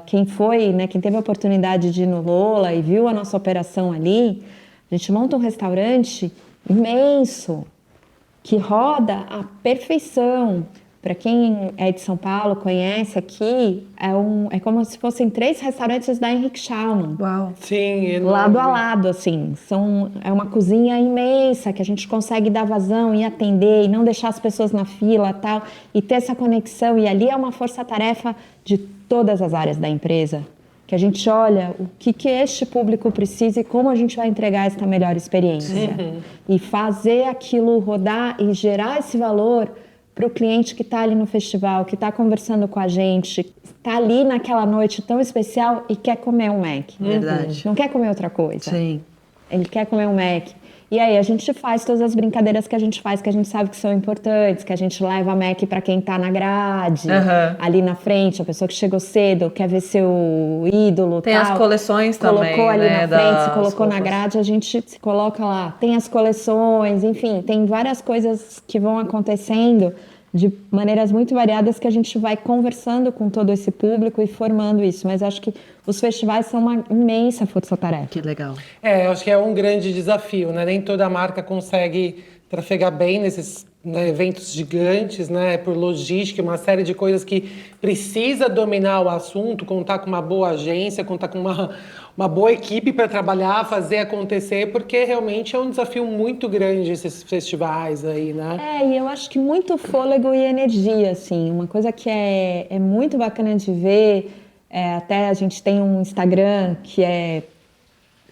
[SPEAKER 3] quem foi, né, quem teve a oportunidade de ir no Lola e viu a nossa operação ali, a gente monta um restaurante imenso, que roda à perfeição. Para quem é de São Paulo, conhece aqui, é como se fossem 3 restaurantes da Henrique Schaumann.
[SPEAKER 2] Uau.
[SPEAKER 1] Sim, enorme.
[SPEAKER 3] Lado a lado, assim. É uma cozinha imensa que a gente consegue dar vazão e atender e não deixar as pessoas na fila e tal. E ter essa conexão. E ali é uma força-tarefa de todas as áreas da empresa. Que a gente olha o que este público precisa e como a gente vai entregar essa melhor experiência. E fazer aquilo rodar e gerar esse valor para o cliente que está ali no festival, que está conversando com a gente, está ali naquela noite tão especial e quer comer um Mac.
[SPEAKER 2] Verdade.
[SPEAKER 3] Não quer comer outra coisa.
[SPEAKER 2] Sim.
[SPEAKER 3] Ele quer comer um Mac. E aí a gente faz todas as brincadeiras que a gente faz, que a gente sabe que são importantes, que a gente leva Mac para quem está na grade, ali na frente, a pessoa que chegou cedo, quer ver seu ídolo.
[SPEAKER 2] Tem
[SPEAKER 3] tal.
[SPEAKER 2] as coleções também,
[SPEAKER 3] Colocou ali
[SPEAKER 2] né,
[SPEAKER 3] na frente, se
[SPEAKER 2] das
[SPEAKER 3] colocou na
[SPEAKER 2] roupas.
[SPEAKER 3] grade, a gente se coloca lá. Tem as coleções, enfim, tem várias coisas que vão acontecendo de maneiras muito variadas que a gente vai conversando com todo esse público e formando isso. Mas acho que os festivais são uma imensa força-tarefa.
[SPEAKER 2] Que legal.
[SPEAKER 1] Eu acho que é um grande desafio, né? Nem toda marca consegue trafegar bem nesses, né, eventos gigantes, né, por logística, uma série de coisas que precisa dominar o assunto, contar com uma boa agência, contar com uma boa equipe para trabalhar, fazer acontecer, porque realmente é um desafio muito grande esses festivais aí, né?
[SPEAKER 3] E eu acho que muito fôlego e energia, assim. Uma coisa que é muito bacana de ver, até a gente tem um Instagram que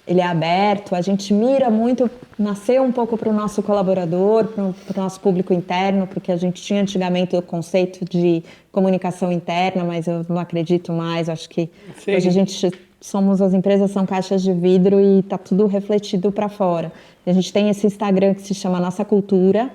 [SPEAKER 3] ele é aberto, a gente mira muito, nasceu um pouco para o nosso colaborador, para o nosso público interno, porque a gente tinha antigamente o conceito de comunicação interna, mas eu não acredito mais, acho que
[SPEAKER 1] Sim.
[SPEAKER 3] hoje as empresas são caixas de vidro e está tudo refletido para fora. A gente tem esse Instagram que se chama Nossa Cultura,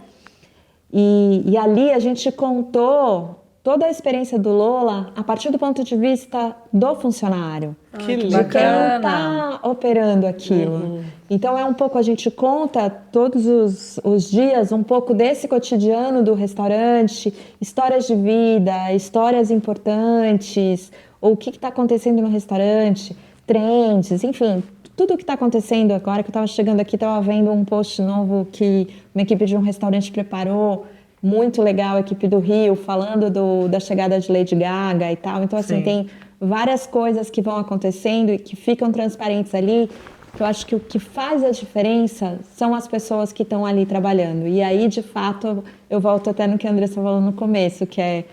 [SPEAKER 3] e ali a gente contou toda a experiência do Lola a partir do ponto de vista do funcionário.
[SPEAKER 1] Que
[SPEAKER 3] De
[SPEAKER 1] legal.
[SPEAKER 3] quem está operando aquilo. Então, um pouco, a gente conta todos os dias um pouco desse cotidiano do restaurante, histórias de vida, histórias importantes, ou o que está acontecendo no restaurante, trends, enfim, tudo o que está acontecendo agora, que eu estava chegando aqui, estava vendo um post novo que uma equipe de um restaurante preparou, muito legal, a equipe do Rio, falando da chegada de Lady Gaga e tal. Então, assim, tem várias coisas que vão acontecendo e que ficam transparentes ali, que eu acho que o que faz a diferença são as pessoas que estão ali trabalhando. E aí, de fato, eu volto até no que a Andressa falou no começo, que é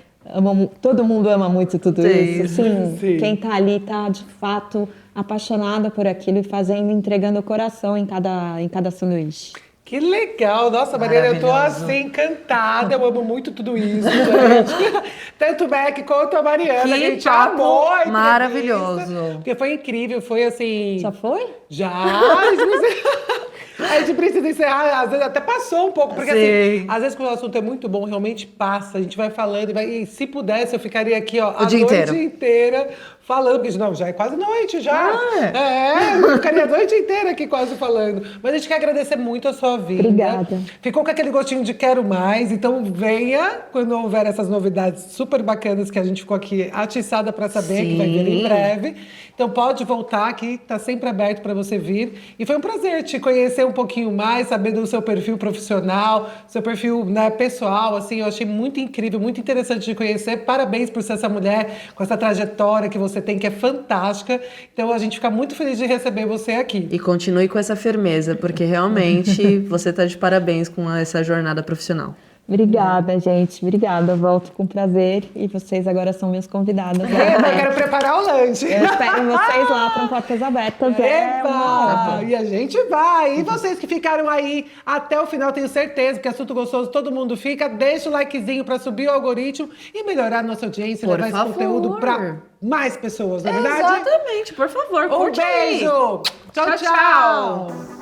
[SPEAKER 3] todo mundo ama muito tudo isso. Sim,
[SPEAKER 1] sim.
[SPEAKER 3] quem está ali está, de fato, apaixonada por aquilo e entregando o coração em cada sanduíche.
[SPEAKER 1] Que legal! Nossa, Mariana, eu tô
[SPEAKER 2] Maravilhoso.
[SPEAKER 1] assim, encantada. Eu amo muito tudo isso, gente. Tanto o Mac quanto a Mariana,
[SPEAKER 2] Que
[SPEAKER 1] a gente
[SPEAKER 2] papo
[SPEAKER 1] amou a entrevista,
[SPEAKER 2] maravilhoso.
[SPEAKER 1] Porque foi incrível, foi assim...
[SPEAKER 3] Já foi?
[SPEAKER 1] Já! A gente precisa encerrar, às vezes até passou um pouco, porque
[SPEAKER 2] Sim.
[SPEAKER 1] assim, às vezes quando o assunto é muito bom, realmente passa, a gente vai falando e se pudesse eu ficaria aqui, ó, a
[SPEAKER 2] dia
[SPEAKER 1] noite
[SPEAKER 2] inteiro.
[SPEAKER 1] inteira falando, porque não, já é quase noite, já. Eu ficaria a noite inteira aqui quase falando. Mas a gente quer agradecer muito a sua vinda.
[SPEAKER 3] Obrigada.
[SPEAKER 1] Ficou com aquele gostinho de quero mais, então venha quando houver essas novidades super bacanas que a gente ficou aqui atiçada para saber, que vai vir em breve. Então pode voltar aqui, tá sempre aberto para você vir. E foi um prazer te conhecer um pouquinho mais, saber do seu perfil profissional, seu perfil, né, pessoal, assim, eu achei muito incrível, muito interessante de conhecer. Parabéns por ser essa mulher com essa trajetória que você tem, que é fantástica. Então a gente fica muito feliz de receber você aqui.
[SPEAKER 2] E continue com essa firmeza, porque realmente você tá de parabéns com essa jornada profissional.
[SPEAKER 3] Obrigada, gente. Obrigada. Eu volto com prazer. E vocês agora são minhas convidadas.
[SPEAKER 1] Eu quero preparar o lanche.
[SPEAKER 3] Eu espero vocês lá para Portas Abertas.
[SPEAKER 1] Epa! E a gente vai. E vocês que ficaram aí até o final, tenho certeza que assunto gostoso todo mundo fica. Deixa o likezinho para subir o algoritmo e melhorar a nossa audiência,
[SPEAKER 2] Por
[SPEAKER 1] levar esse
[SPEAKER 2] favor.
[SPEAKER 1] conteúdo para mais pessoas, não é verdade?
[SPEAKER 2] Exatamente, por favor,
[SPEAKER 1] Um
[SPEAKER 2] curte aí.
[SPEAKER 1] beijo! Tchau, tchau!